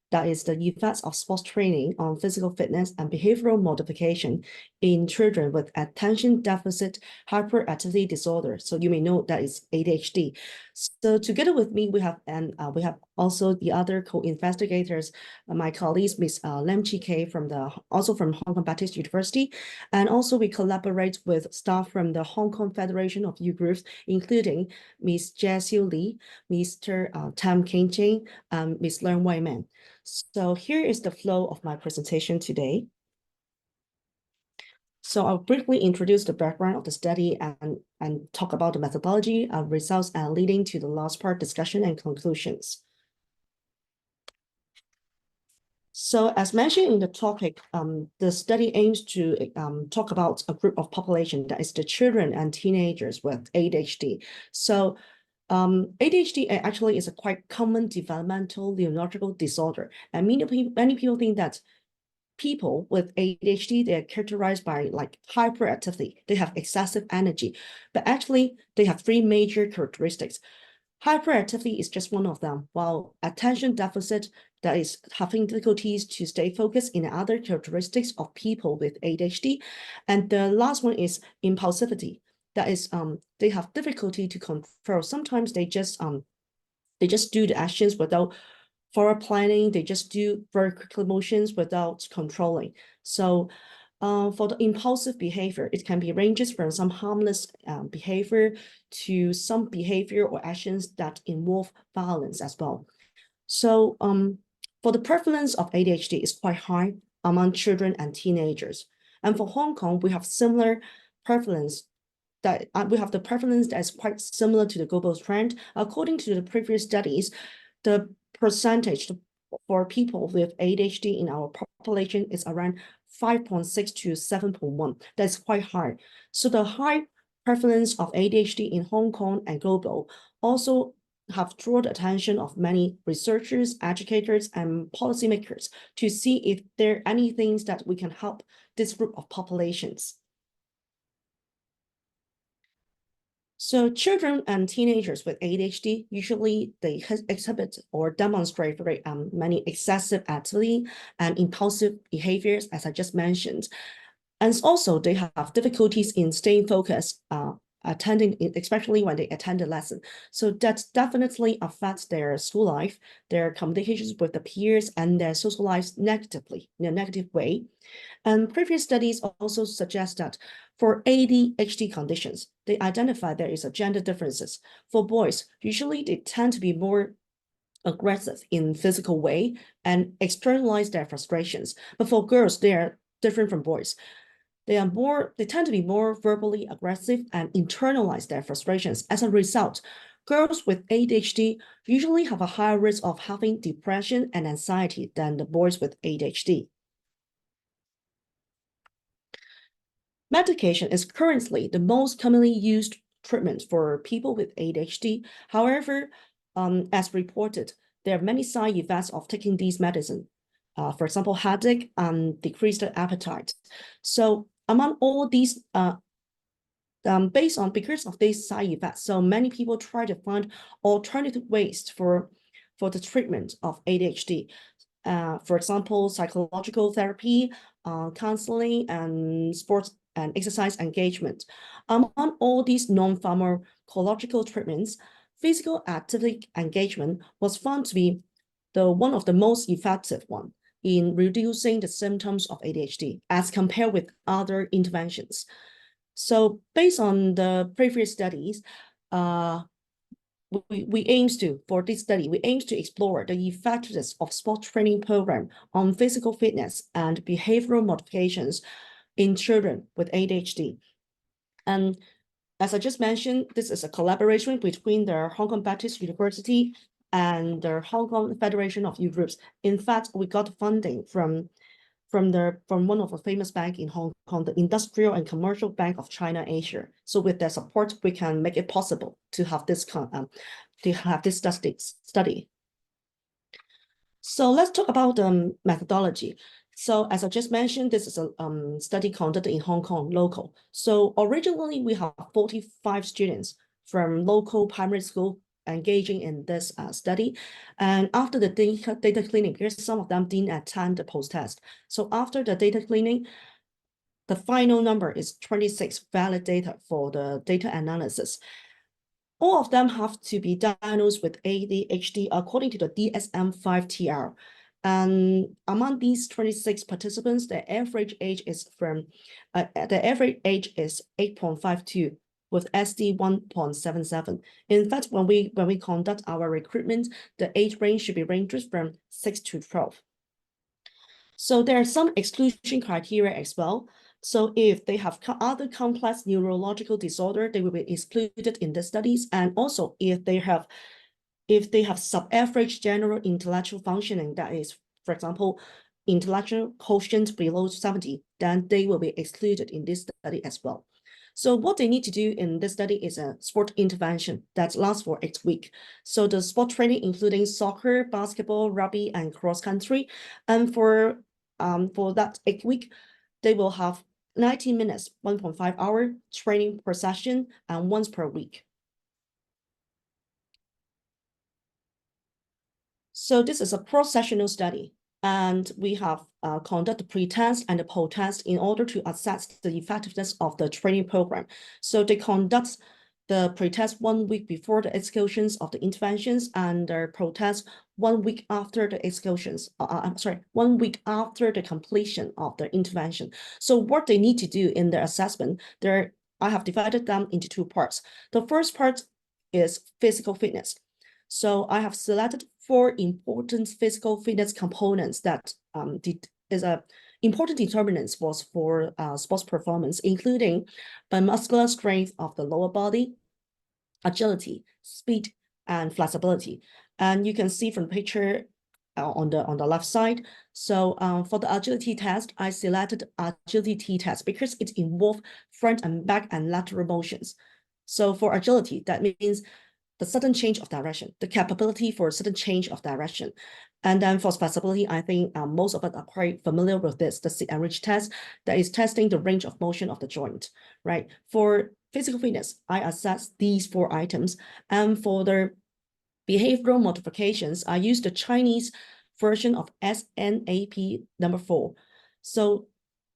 that is the effects of sports training on physical fitness and behavioral modification in children with attention deficit hyperactivity disorder. So you may know that is ADHD. So together with me, we have also the other co-investigators, my colleagues, Ms. Lam Chi Kay also from Hong Kong Baptist University, and also we collaborate with staff from the Hong Kong Federation of Youth Groups, including Ms. Jessie Lee, Mr. Tam King Jing, and Ms. Leung Wai Man. So here is the flow of my presentation today. So I'll briefly introduce the background of the study and talk about the methodology, results, and leading to the last part discussion and conclusions. So as mentioned in the topic, the study aims to talk about a group of population, that is the children and teenagers with ADHD. So ADHD actually is a quite common developmental neurological disorder, and many people think that people with ADHD, they are characterized by like hyperactivity. They have excessive energy, but actually they have three major characteristics. Hyperactivity is just one of them, while attention deficit, that is having difficulties to stay focused, in other characteristics of people with ADHD. And the last one is impulsivity. That is, they have difficulty to control. Sometimes they just do the actions without forward planning. They just do very quick motions without controlling. So for the impulsive behavior, it can be ranges from some harmless behavior to some behavior or actions that involve violence as well. So for the prevalence of ADHD is quite high among children and teenagers. And for Hong Kong, we have similar prevalence that the prevalence that is quite similar to the global trend. According to the previous studies, the percentage for people with ADHD in our population is around 5.6 to 7.1. That's quite high. So the high prevalence of ADHD in Hong Kong and global also have drawn the attention of many researchers, educators, and policymakers to see if there are any things that we can help this group of populations. So children and teenagers with ADHD, usually they exhibit or demonstrate very many excessive activity and impulsive behaviors, as I just mentioned. And also they have difficulties in staying focused, attending, especially when they attend the lesson. So that definitely affects their school life, their communications with the peers, and their social lives negatively, in a negative way. And previous studies also suggest that for ADHD conditions, they identify there is a gender differences. For boys, usually they tend to be more aggressive in physical way and externalize their frustrations. But for girls, they are different from boys. They tend to be more verbally aggressive and internalize their frustrations. As a result, girls with ADHD usually have a higher risk of having depression and anxiety than the boys with ADHD. Medication is currently the most commonly used treatment for people with ADHD. However, as reported, there are many side effects of taking these medicines. For example, headache and decreased appetite. So among all these, because of these side effects, so many people try to find alternative ways for the treatment of ADHD. For example, psychological therapy, counseling, and sports and exercise engagement. Among all these non-pharmacological treatments, physical activity engagement was found to be one of the most effective one in reducing the symptoms of ADHD as compared with other interventions. So based on the previous studies, for this study, we aim to explore the effectiveness of sport training program on physical fitness and behavioral modifications in children with ADHD. And as I just mentioned, this is a collaboration between the Hong Kong Baptist University and the Hong Kong Federation of Youth Groups. In fact, we got funding from one of the famous banks in Hong Kong, the Industrial and Commercial Bank of China Asia. So with their support, we can make it possible to have this study. So let's talk about the methodology. So as I just mentioned, this is a study conducted in Hong Kong, local. So originally we have 45 students from local primary school engaging in this study. And after the data cleaning, because some of them didn't attend the post-test. So after the data cleaning, the final number is 26 valid data for the data analysis. All of them have to be diagnosed with ADHD according to the DSM-5-TR. And among these 26 participants, the average age is 8.52 with SD 1.77. In fact, when we conduct our recruitment, the age range should be ranged from 6 to 12. So there are some exclusion criteria as well. So if they have other complex neurological disorder, they will be excluded in the studies. And also if they have sub-average general intellectual functioning, that is, for example, intellectual quotient below 70, then they will be excluded in this study as well. So what they need to do in this study is a sport intervention that lasts for 8 weeks. So the sport training including soccer, basketball, rugby, and cross country. And for that 8 week, they will have 90 minutes, 1.5 hour training per session and once per week. So this is a cross-sectional study, and we have conducted the pre-test and the post-test in order to assess the effectiveness of the training program. So they conduct the pre-test 1 week before the executions of the interventions and the post-test 1 week after the executions. 1 week after the completion of the intervention. So what they need to do in their assessment, I have divided them into 2 parts. The first part is physical fitness. So I have selected 4 important physical fitness components that important determinants for sports performance, including the muscular strength of the lower body, agility, speed, and flexibility. And you can see from the picture on the left side. So for the agility test, I selected agility T-test because it involves front and back and lateral motions. So for agility, that means the sudden change of direction, the capability for a sudden change of direction. And then for flexibility, I think most of us are quite familiar with this, the sit and reach test that is testing the range of motion of the joint, right? For physical fitness, I assess these 4 items. And for the behavioral modifications, I use the Chinese version of SNAP number 4. So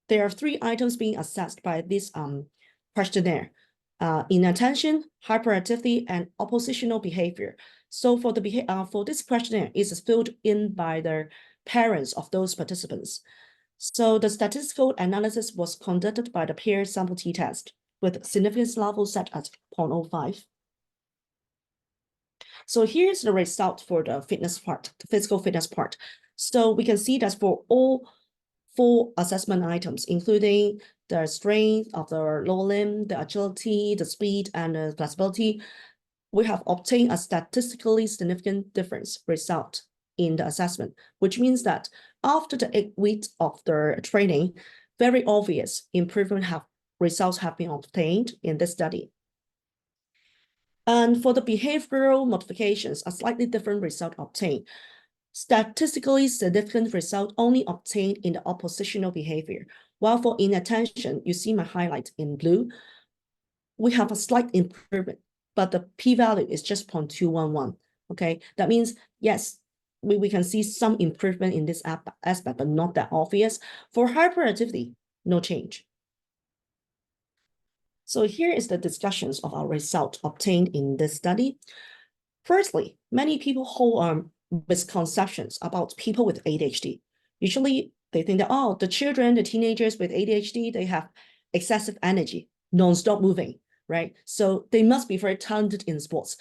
there are 3 items being assessed by this questionnaire. Inattention, hyperactivity, and oppositional behavior. So for this questionnaire, is filled in by the parents of those participants. So the statistical analysis was conducted by the peer sample t-test with significance level set at 0.05. So here's the result for the fitness part, the physical fitness part. So we can see that for all 4 assessment items, including the strength of the lower limb, the agility, the speed, and the flexibility, we have obtained a statistically significant difference result in the assessment, which means that after the 8 weeks of the training, very obvious results have been obtained in this study. And for the behavioral modifications, a slightly different result obtained. Statistically significant result only obtained in the oppositional behavior, while for inattention, you see my highlight in blue, we have a slight improvement, but the p-value is just 0.211, okay? That means, yes, we can see some improvement in this aspect, but not that obvious. For hyperactivity, no change. So here is the discussions of our result obtained in this study. Firstly, many people hold misconceptions about people with ADHD. Usually they think that, oh, the children, the teenagers with ADHD, they have excessive energy, non-stop moving, right? So they must be very talented in sports.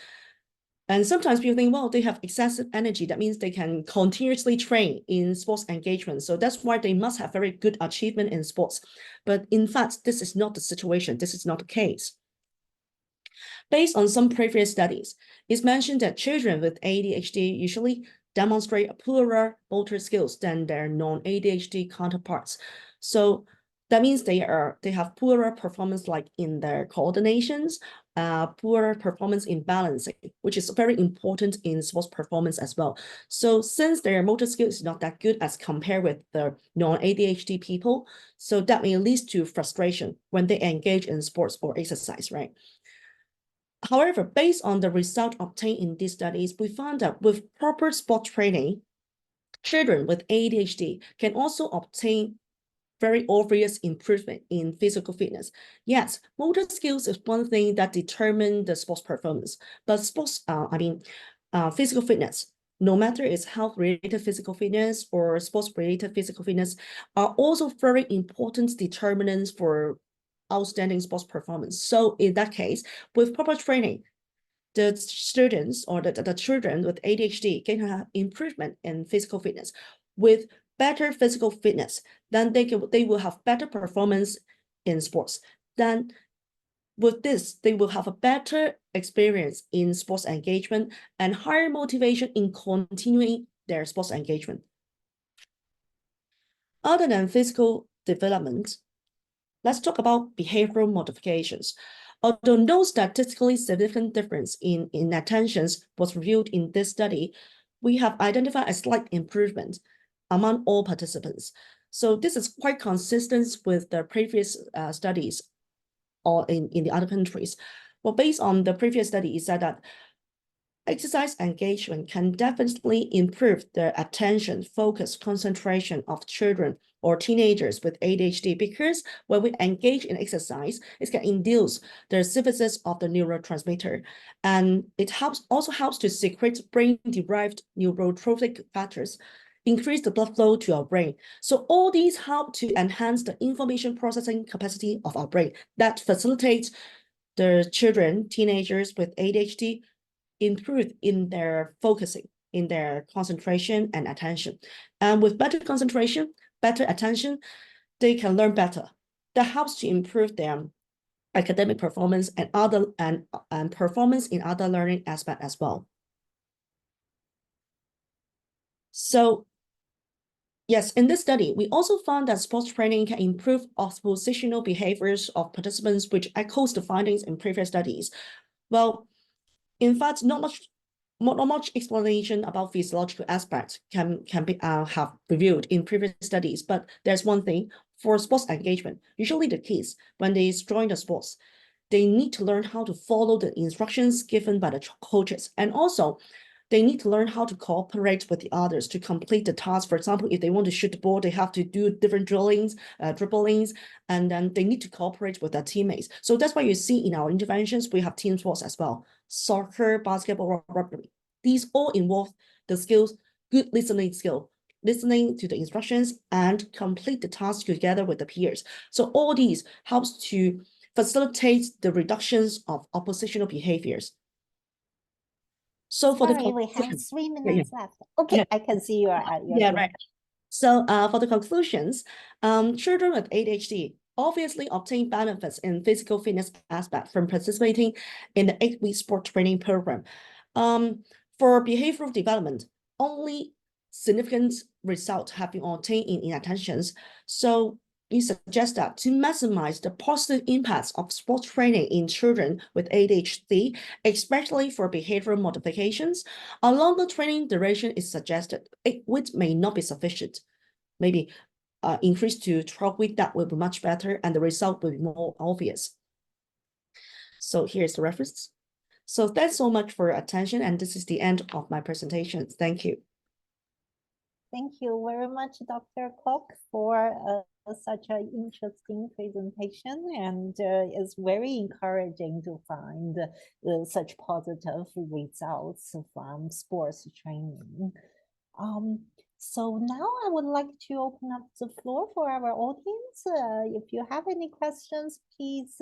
And sometimes people think, well, they have excessive energy. That means they can continuously train in sports engagement. So that's why they must have very good achievement in sports. But in fact, this is not the situation. This is not the case. Based on some previous studies, it's mentioned that children with ADHD usually demonstrate poorer motor skills than their non-ADHD counterparts. So that means they have poorer performance, like in their coordinations, poorer performance in balancing, which is very important in sports performance as well. So since their motor skill is not that good as compared with the non-ADHD people, so that may lead to frustration when they engage in sports or exercise, right? However, based on the result obtained in these studies, we found that with proper sport training, children with ADHD can also obtain very obvious improvement in physical fitness. Yes, motor skills is one thing that determines the sports performance, but physical fitness, no matter it's health-related physical fitness or sports-related physical fitness, are also very important determinants for outstanding sports performance. So in that case, with proper training, the students or the children with ADHD can have improvement in physical fitness. With better physical fitness, then they will have better performance in sports. Then with this, they will have a better experience in sports engagement and higher motivation in continuing their sports engagement. Other than physical development, let's talk about behavioral modifications. Although no statistically significant difference in attentions was reviewed in this study, we have identified a slight improvement among all participants. So this is quite consistent with the previous studies or in the other countries. Well, based on the previous study, it said that exercise engagement can definitely improve the attention, focus, concentration of children or teenagers with ADHD, because when we engage in exercise, it can induce the synthesis of the neurotransmitter, and it also helps to secrete brain-derived neurotrophic factors, increase the blood flow to our brain. So all these help to enhance the information processing capacity of our brain that facilitates the children, teenagers with ADHD improve in their focusing, in their concentration and attention. And with better concentration, better attention, they can learn better. That helps to improve their academic performance and performance in other learning aspects as well. So yes, in this study, we also found that sports training can improve oppositional behaviors of participants, which echoes the findings in previous studies. Well, In fact, not much explanation about physiological aspects can be have revealed in previous studies, but there's one thing for sports engagement. Usually the kids, when they join the sports, they need to learn how to follow the instructions given by the coaches. And also, they need to learn how to cooperate with the others to complete the task. For example, if they want to shoot the ball, they have to do different dribblings, and then they need to cooperate with their teammates. So that's why you see in our interventions, we have team sports as well. Soccer, basketball, rugby. These all involve the skills, good listening skill, listening to the instructions and complete the task together with the peers. So all these helps to facilitate the reductions of oppositional behaviors. So for Sorry, the we have conclusion, 3 minutes left. Okay, Yeah. I can see your yeah, right. So for the conclusions, children with ADHD obviously obtain benefits in physical fitness aspect from participating in the 8-week sport training program. For behavioral development, only significant results have been obtained in inattentions. So we suggest that to maximize the positive impacts of sport training in children with ADHD, especially for behavioral modifications, a longer training duration is suggested. 8 weeks may not be sufficient. Maybe increase to 12 weeks, that will be much better, and the result will be more obvious. So here's the reference. So thanks so much for your attention, and this is the end of my presentation. Thank you. Thank you very much, Dr. Kwok, for such an interesting presentation, and it's very encouraging to find such positive results from sports training. So now I would like to open up the floor for our audience. If you have any questions, please,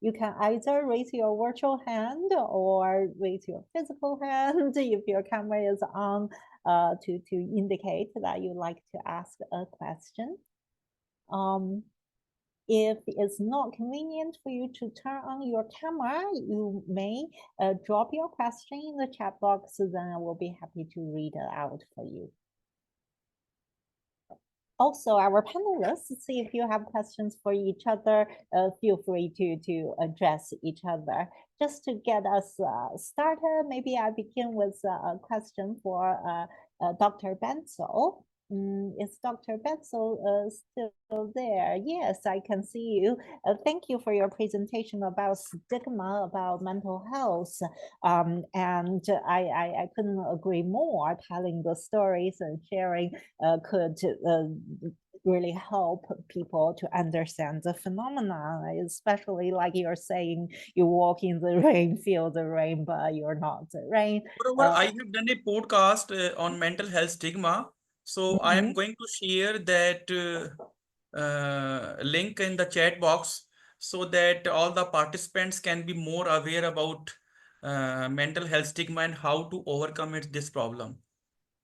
you can either raise your virtual hand or raise your physical hand if your camera is on, to indicate that you'd like to ask a question. If it's not convenient for you to turn on your camera, you may drop your question in the chat box, then I will be happy to read it out for you. Also, our panelists, see if you have questions for each other, feel free to address each other. Just to get us started, maybe I begin with a question for Dr. Bansal. Is Dr. Bansal still there? Yes, I can see you. Thank you for your presentation about stigma, about mental health. And I couldn't agree more. Telling the stories and sharing could really help people to understand the phenomena, especially like you're saying, you walk in the rain, feel the rain, but you're not the rain. Moreover, I have done a podcast on mental health stigma. So I am going to share that link in the chat box so that all the participants can be more aware about mental health stigma and how to overcome this problem.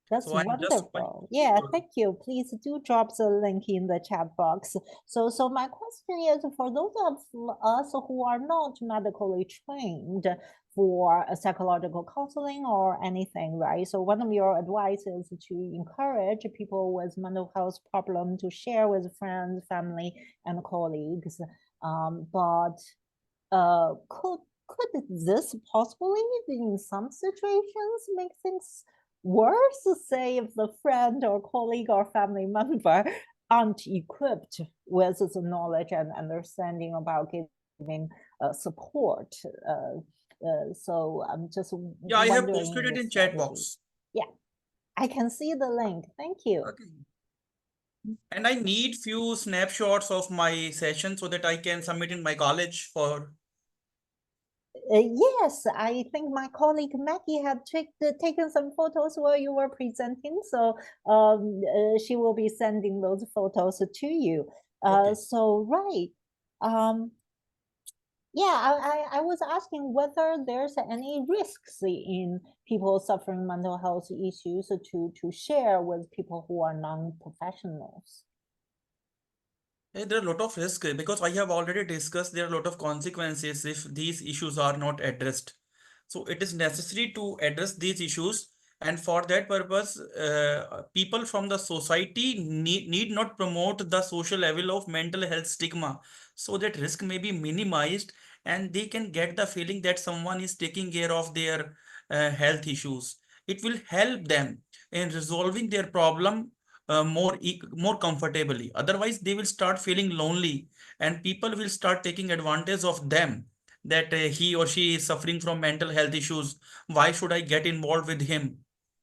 That's So I'm just wonderful. Yeah, thank you. Please do drop the link in the chat box. So my question is, for those of us who are not medically trained for a psychological counseling or anything, right? So one of your advice is to encourage people with mental health problem to share with friends, family, and colleagues. But could this possibly, in some situations, make things worse? Say if the friend or colleague or family member aren't equipped with the knowledge and understanding about giving support. So I'm just yeah, I have wondering posted it the in chat strategy. box. Yeah, I can see the link. Thank you. Okay. And I need few snapshots of my session so that I can submit in my college for. Yes, I think my colleague Maggie had taken some photos while you were presenting, so she will be sending those photos to you. Okay. So right, yeah, I was asking whether there's any risks in people suffering mental health issues to share with people who are non-professionals. There are a lot of risks because I have already discussed there are a lot of consequences if these issues are not addressed. So it is necessary to address these issues, and for that purpose, people from the society need not promote the social level of mental health stigma so that risk may be minimized and they can get the feeling that someone is taking care of their health issues. It will help them in resolving their problem more comfortably. Otherwise, they will start feeling lonely, and people will start taking advantage of them, that he or she is suffering from mental health issues. Why should I get involved with him?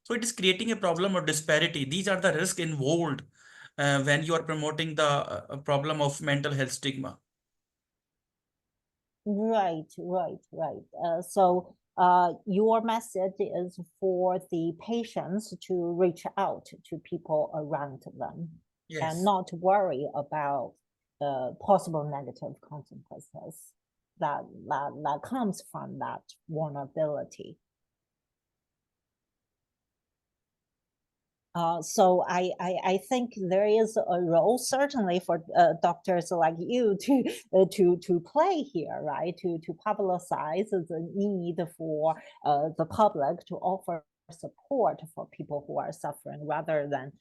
So it is creating a problem of disparity. These are the risks involved when you are promoting the problem of mental health stigma. Right. So your message is for the patients to reach out to people around them and Yes. not worry about possible negative consequences that comes from that vulnerability. So I think there is a role certainly for doctors like you to play here, right? To publicize the need for the public to offer support for people who are suffering, rather than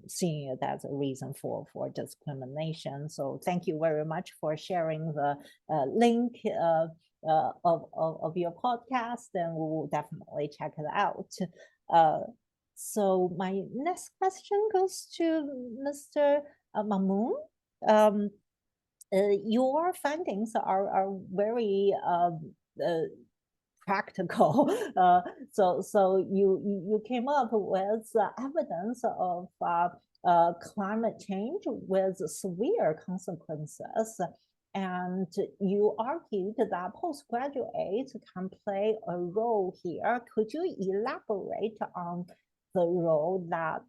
seeing it as a reason for discrimination. So thank you very much for sharing the link of your podcast, and we will definitely check it out. So my next question goes to Mr. Mamun. Your findings are very practical. So you came up with evidence of climate change with severe consequences. And you argued that postgraduates can play a role here. Could you elaborate on the role that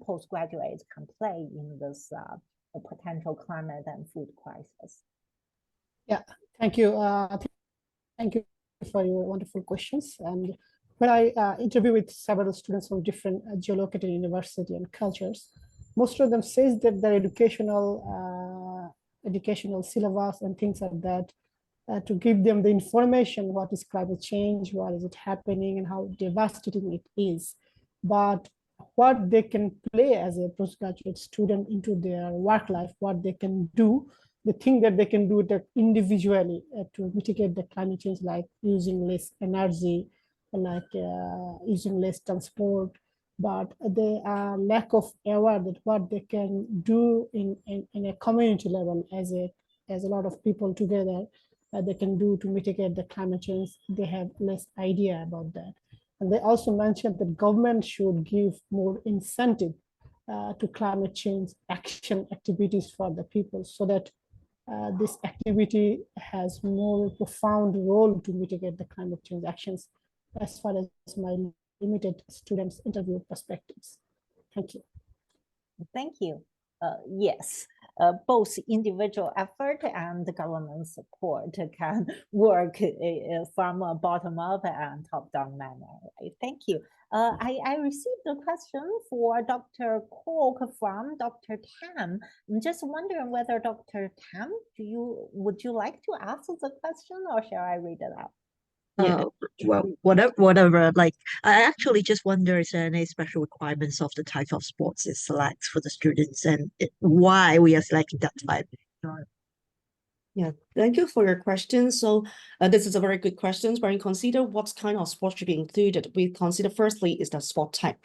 postgraduates can play in this potential climate and food crisis? Yeah, thank you. Thank you for your wonderful questions. And when I interview with several students from different geolocated university and cultures, most of them says that their educational syllabus and things like that to give them the information, what is climate change, what is it happening, and how devastating it is. But what they can play as a postgraduate student into their work life, what they can do, the thing that they can do that individually to mitigate the climate change, like using less energy, like using less transport, but the lack of aware that what they can do in a community level as a lot of people together they can do to mitigate the climate change. They have less idea about that. And they also mentioned that government should give more incentive to climate change action activities for the people, so that this activity has more profound role to mitigate the climate change actions, as far as my limited students interview perspectives. Thank you. Thank you. Yes, both individual effort and government support can work from a bottom-up and top-down manner. Right? Thank you. I received a question for Dr. Kwok from Dr. Tam. I'm just wondering whether Dr. Tam, would you like to ask the question, or shall I read it out? Well, whatever. Like, I actually just wonder, is there any special requirements of the type of sports it selects for the students, and why we are selecting that type? Yeah, thank you for your question. So this is a very good question. When you consider what kind of sports should be included, we consider firstly is the sport type.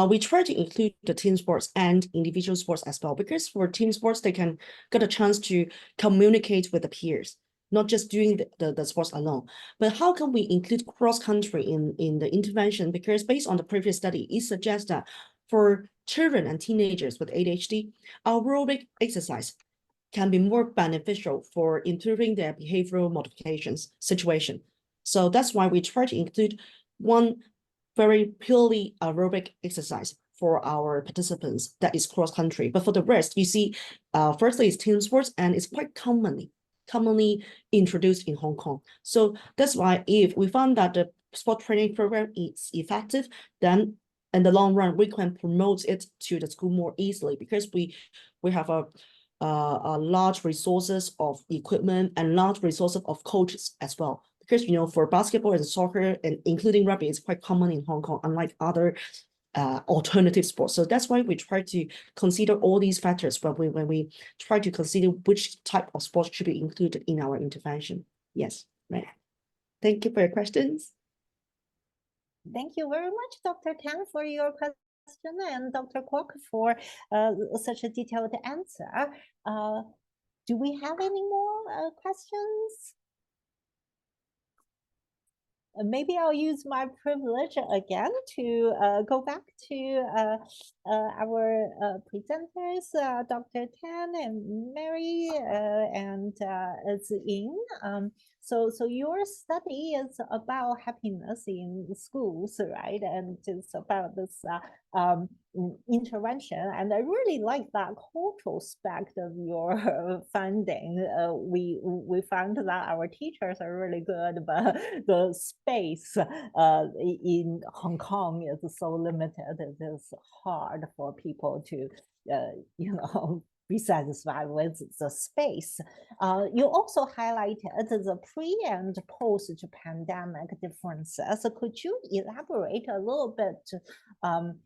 We try to include the team sports and individual sports as well, because for team sports, they can get a chance to communicate with the peers, not just doing the sports alone. But how can we include cross-country in the intervention? Because based on the previous study, it suggests that for children and teenagers with ADHD, aerobic exercise can be more beneficial for improving their behavioral modifications situation. So that's why we try to include one very purely aerobic exercise for our participants that is cross-country. But for the rest, you see, firstly, it's team sports, and it's quite commonly introduced in Hong Kong. So that's why if we found that the sport training program is effective, then in the long run, we can promote it to the school more easily, because we have a large resources of equipment and large resources of coaches as well. Because, for basketball and soccer, and including rugby, it's quite common in Hong Kong, unlike other alternative sports. So that's why we try to consider all these factors when we try to consider which type of sports should be included in our intervention. Yes, right. Thank you for your questions. Thank you very much, Dr. Tan, for your question, and Dr. Kwok for such a detailed answer. Do we have any more questions? Maybe I'll use my privilege again to go back to our presenters, Dr. Tan and Mary and Ziying. So your study is about happiness in schools, right? And it's about this intervention. And I really like that cultural aspect of your finding. We found that our teachers are really good, but the space in Hong Kong is so limited. It is hard for people to, be satisfied with the space. You also highlighted the pre and post pandemic differences. So could you elaborate a little bit on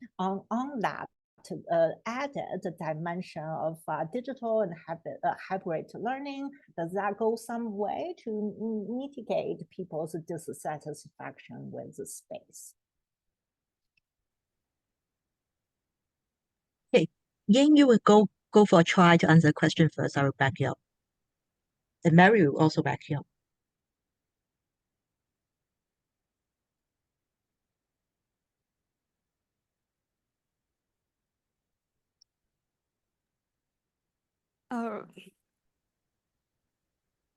that added dimension of digital and hybrid learning? Does that go some way to mitigate people's dissatisfaction with the space? Okay, Ying, you will go for a try to answer the question first. I will back you up. And Mary will also back you up.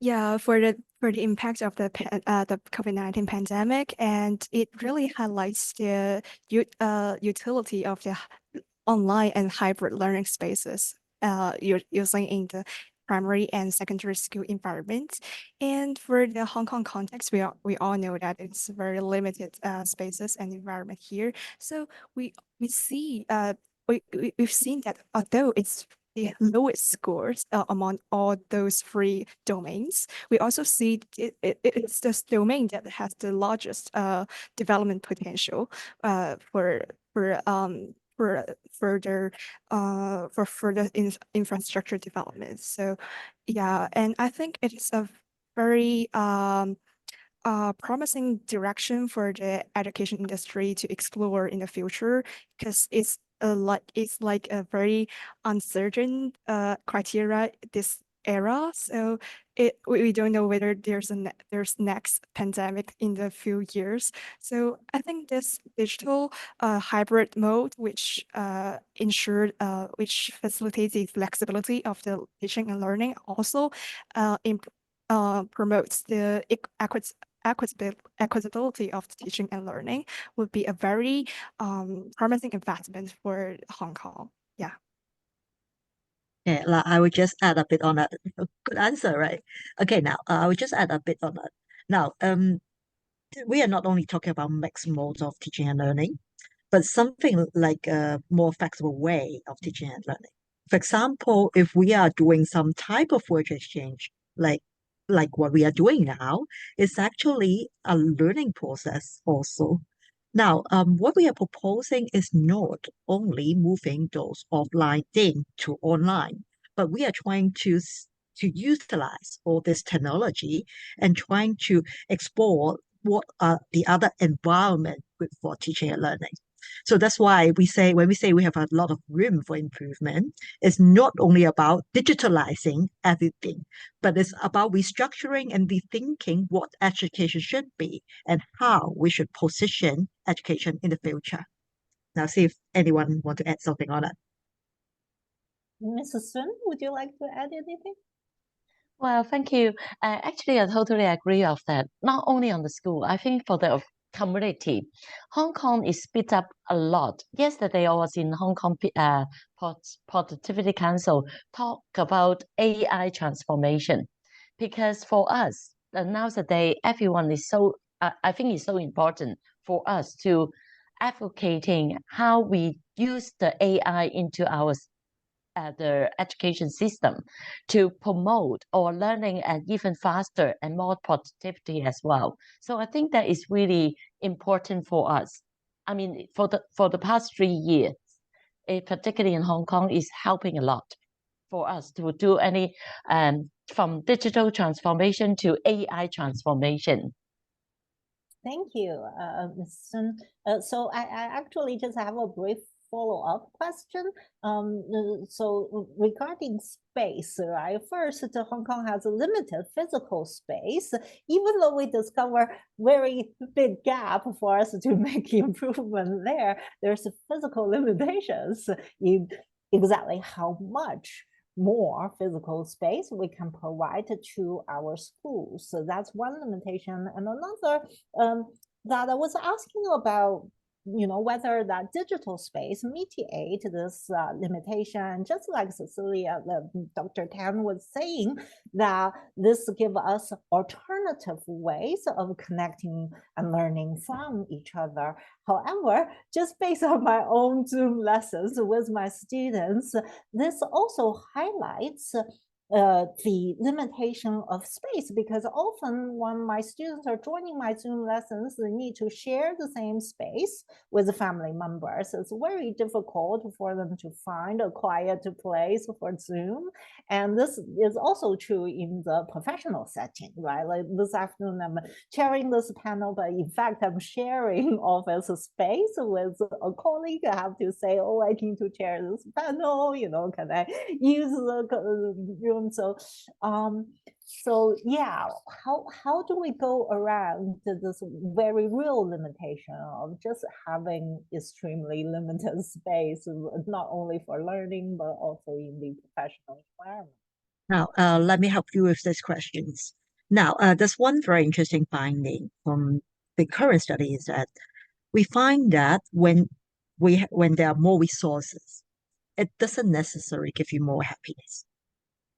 Yeah, for the impact of the COVID-19 pandemic, and it really highlights the utility of the online and hybrid learning spaces you're using in the primary and secondary school environments. And for the Hong Kong context, we all know that it's very limited spaces and environment here. So we've seen that although it's the lowest scores among all those three domains, we also see it's this domain that has the largest development potential for further infrastructure development. So yeah, and I think it is a very promising direction for the education industry to explore in the future, because it's like a very uncertain criteria this era. So we don't know whether there's next pandemic in the few years. So I think this digital hybrid mode, which which facilitates the flexibility of the teaching and learning, also promotes the equitability of teaching and learning, would be a very promising investment for Hong Kong. Yeah. Yeah, I would just add a bit on that. Good answer, right? Okay, now I would just add a bit on that. Now, we are not only talking about mixed modes of teaching and learning, but something like a more flexible way of teaching and learning. For example, if we are doing some type of virtual exchange, like what we are doing now, it's actually a learning process also. Now, what we are proposing is not only moving those offline things to online, but we are trying to utilize all this technology and trying to explore what are the other environment good for teaching and learning. So that's why when we say we have a lot of room for improvement, it's not only about digitalizing everything, but it's about restructuring and rethinking what education should be and how we should position education in the future. Now, see if anyone want to add something on it. Mrs. Sun, would you like to add anything? Well, thank you. Actually, I totally agree of that. Not only on the school, I think for the community, Hong Kong is speed up a lot. Yesterday, I was in Hong Kong Productivity Council talk about AI transformation, because for us, nowadays, everyone is so. I think it's so important for us to advocating how we use the AI into our the education system to promote our learning and even faster and more productivity as well. So I think that is really important for us. I mean, for the past 3 years, particularly in Hong Kong, is helping a lot for us to do any from digital transformation to AI transformation. Thank you, Ms. Sun. So I actually just have a brief follow-up question. So regarding space, right? First, Hong Kong has a limited physical space, even though we discover very big gap for us to make improvement there. There's physical limitations in exactly how much more physical space we can provide to our schools. So that's one limitation. And another that I was asking about, whether that digital space mitigate this limitation, just like Cecilia, Dr. Tan was saying, that this give us alternative ways of connecting and learning from each other. However, just based on my own Zoom lessons with my students, this also highlights the limitation of space, because often when my students are joining my Zoom lessons, they need to share the same space with family members. It's very difficult for them to find a quiet place for Zoom. And this is also true in the professional setting, right? Like this afternoon, I'm chairing this panel, but in fact, I'm sharing office space with a colleague. I have to say, oh, I need to chair this panel, can I use the room? So yeah, how do we go around this very real limitation of just having extremely limited space, not only for learning, but also in the professional environment? Now, let me help you with these questions. Now, there's one very interesting finding from the current study is that we find that when there are more resources, it doesn't necessarily give you more happiness.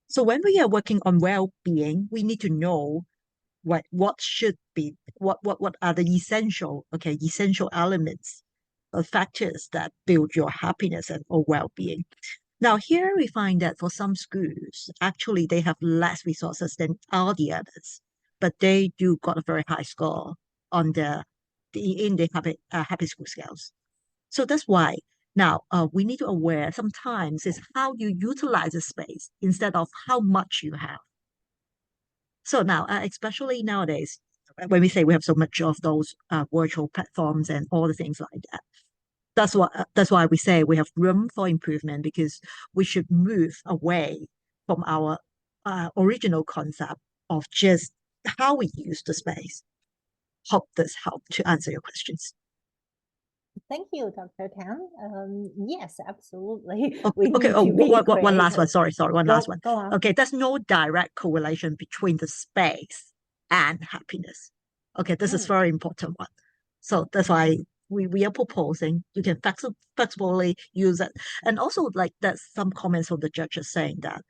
So when we are working on well-being, we need to know what should be, what are the essential elements or factors that build your happiness and or well-being. Now here we find that for some schools, actually they have less resources than all the others, but they do got a very high score on the happy school scales. So that's why now we need to aware sometimes is how you utilize the space instead of how much you have. So now, especially nowadays, when we say we have so much of those virtual platforms and all the things like that, that's why we say we have room for improvement, because we should move away from our original concept of just how we use the space. Hope this helped to answer your questions. Thank you, Dr. Tan. Yes, absolutely. Okay, one last one. Sorry, one last one. Go on. Okay, there's no direct correlation between the space and happiness. Okay, this is very important one. So that's why we are proposing you can flexibly use it. And also, like, there's some comments from the judges saying that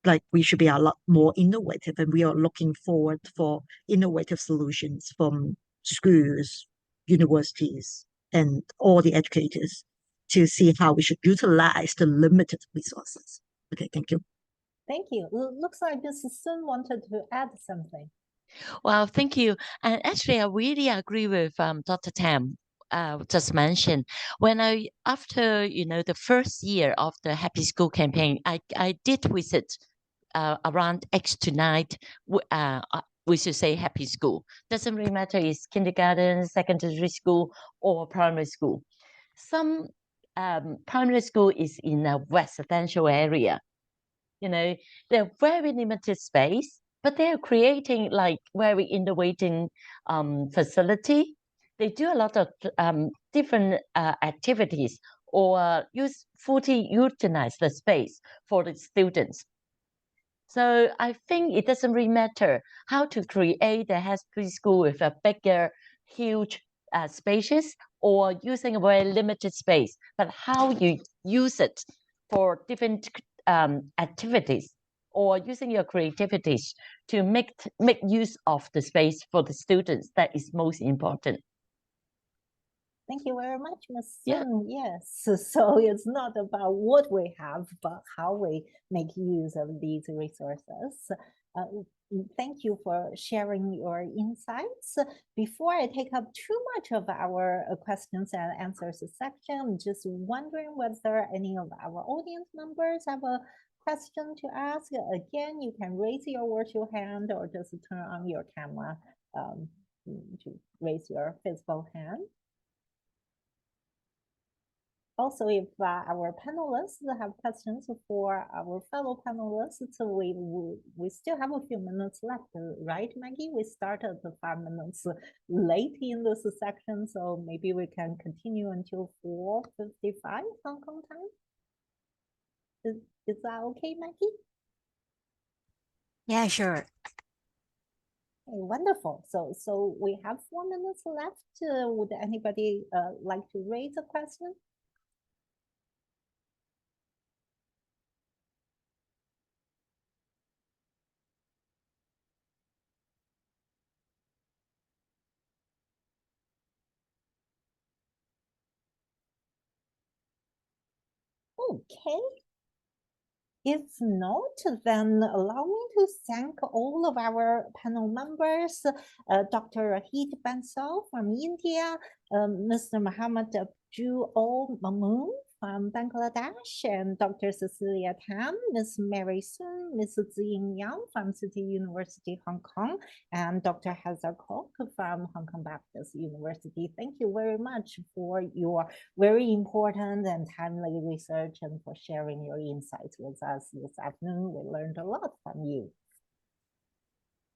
like we should be a lot more innovative, and we are looking forward for innovative solutions from schools, universities, and all the educators to see how we should utilize the limited resources. Okay, thank you. Thank you. Looks like Mrs. Sun wanted to add something. Well, thank you. And actually, I really agree with Dr. Tam just mentioned. After the first year of the Happy School campaign, I did visit around 8 to 9. We should say Happy School. Doesn't really matter it's kindergarten, secondary school, or primary school. Some primary school is in a residential area. They're very limited space, but they're creating like very innovating facility. They do a lot of different activities or fully utilize the space for the students. So I think it doesn't really matter how to create a happy school with a bigger, huge spaces or using a very limited space, but how you use it for different activities or using your creativities to make use of the space for the students, that is most important. Thank you very much, Ms. Sun. Yes, so it's not about what we have, but how we make use of these resources. Thank you for sharing your insights. Before I take up too much of our questions and answers section, I'm just wondering whether any of our audience members have a question to ask. Again, you can raise your virtual hand or just turn on your camera to raise your physical hand. Also, if our panelists have questions for our fellow panelists, so we still have a few minutes left, right, Maggie? We started 5 minutes late in this section, so maybe we can continue until 4:55 Hong Kong time. Is that okay, Maggie? Yeah, sure. Okay, wonderful. So we have 4 minutes left. Would anybody like to raise a question? Okay. If not, then allow me to thank all of our panel members, Dr. Rohit Bansal from India, Mr. Muhammad Abdullah Al Mamun from Bangladesh, and Dr. Cecilia Tam, Ms. Mary Sun, Ms. Ziying Yang from City University, Hong Kong, and Dr. Heather Kwok from Hong Kong Baptist University. Thank you very much for your very important and timely research and for sharing your insights with us this afternoon. We learned a lot from you.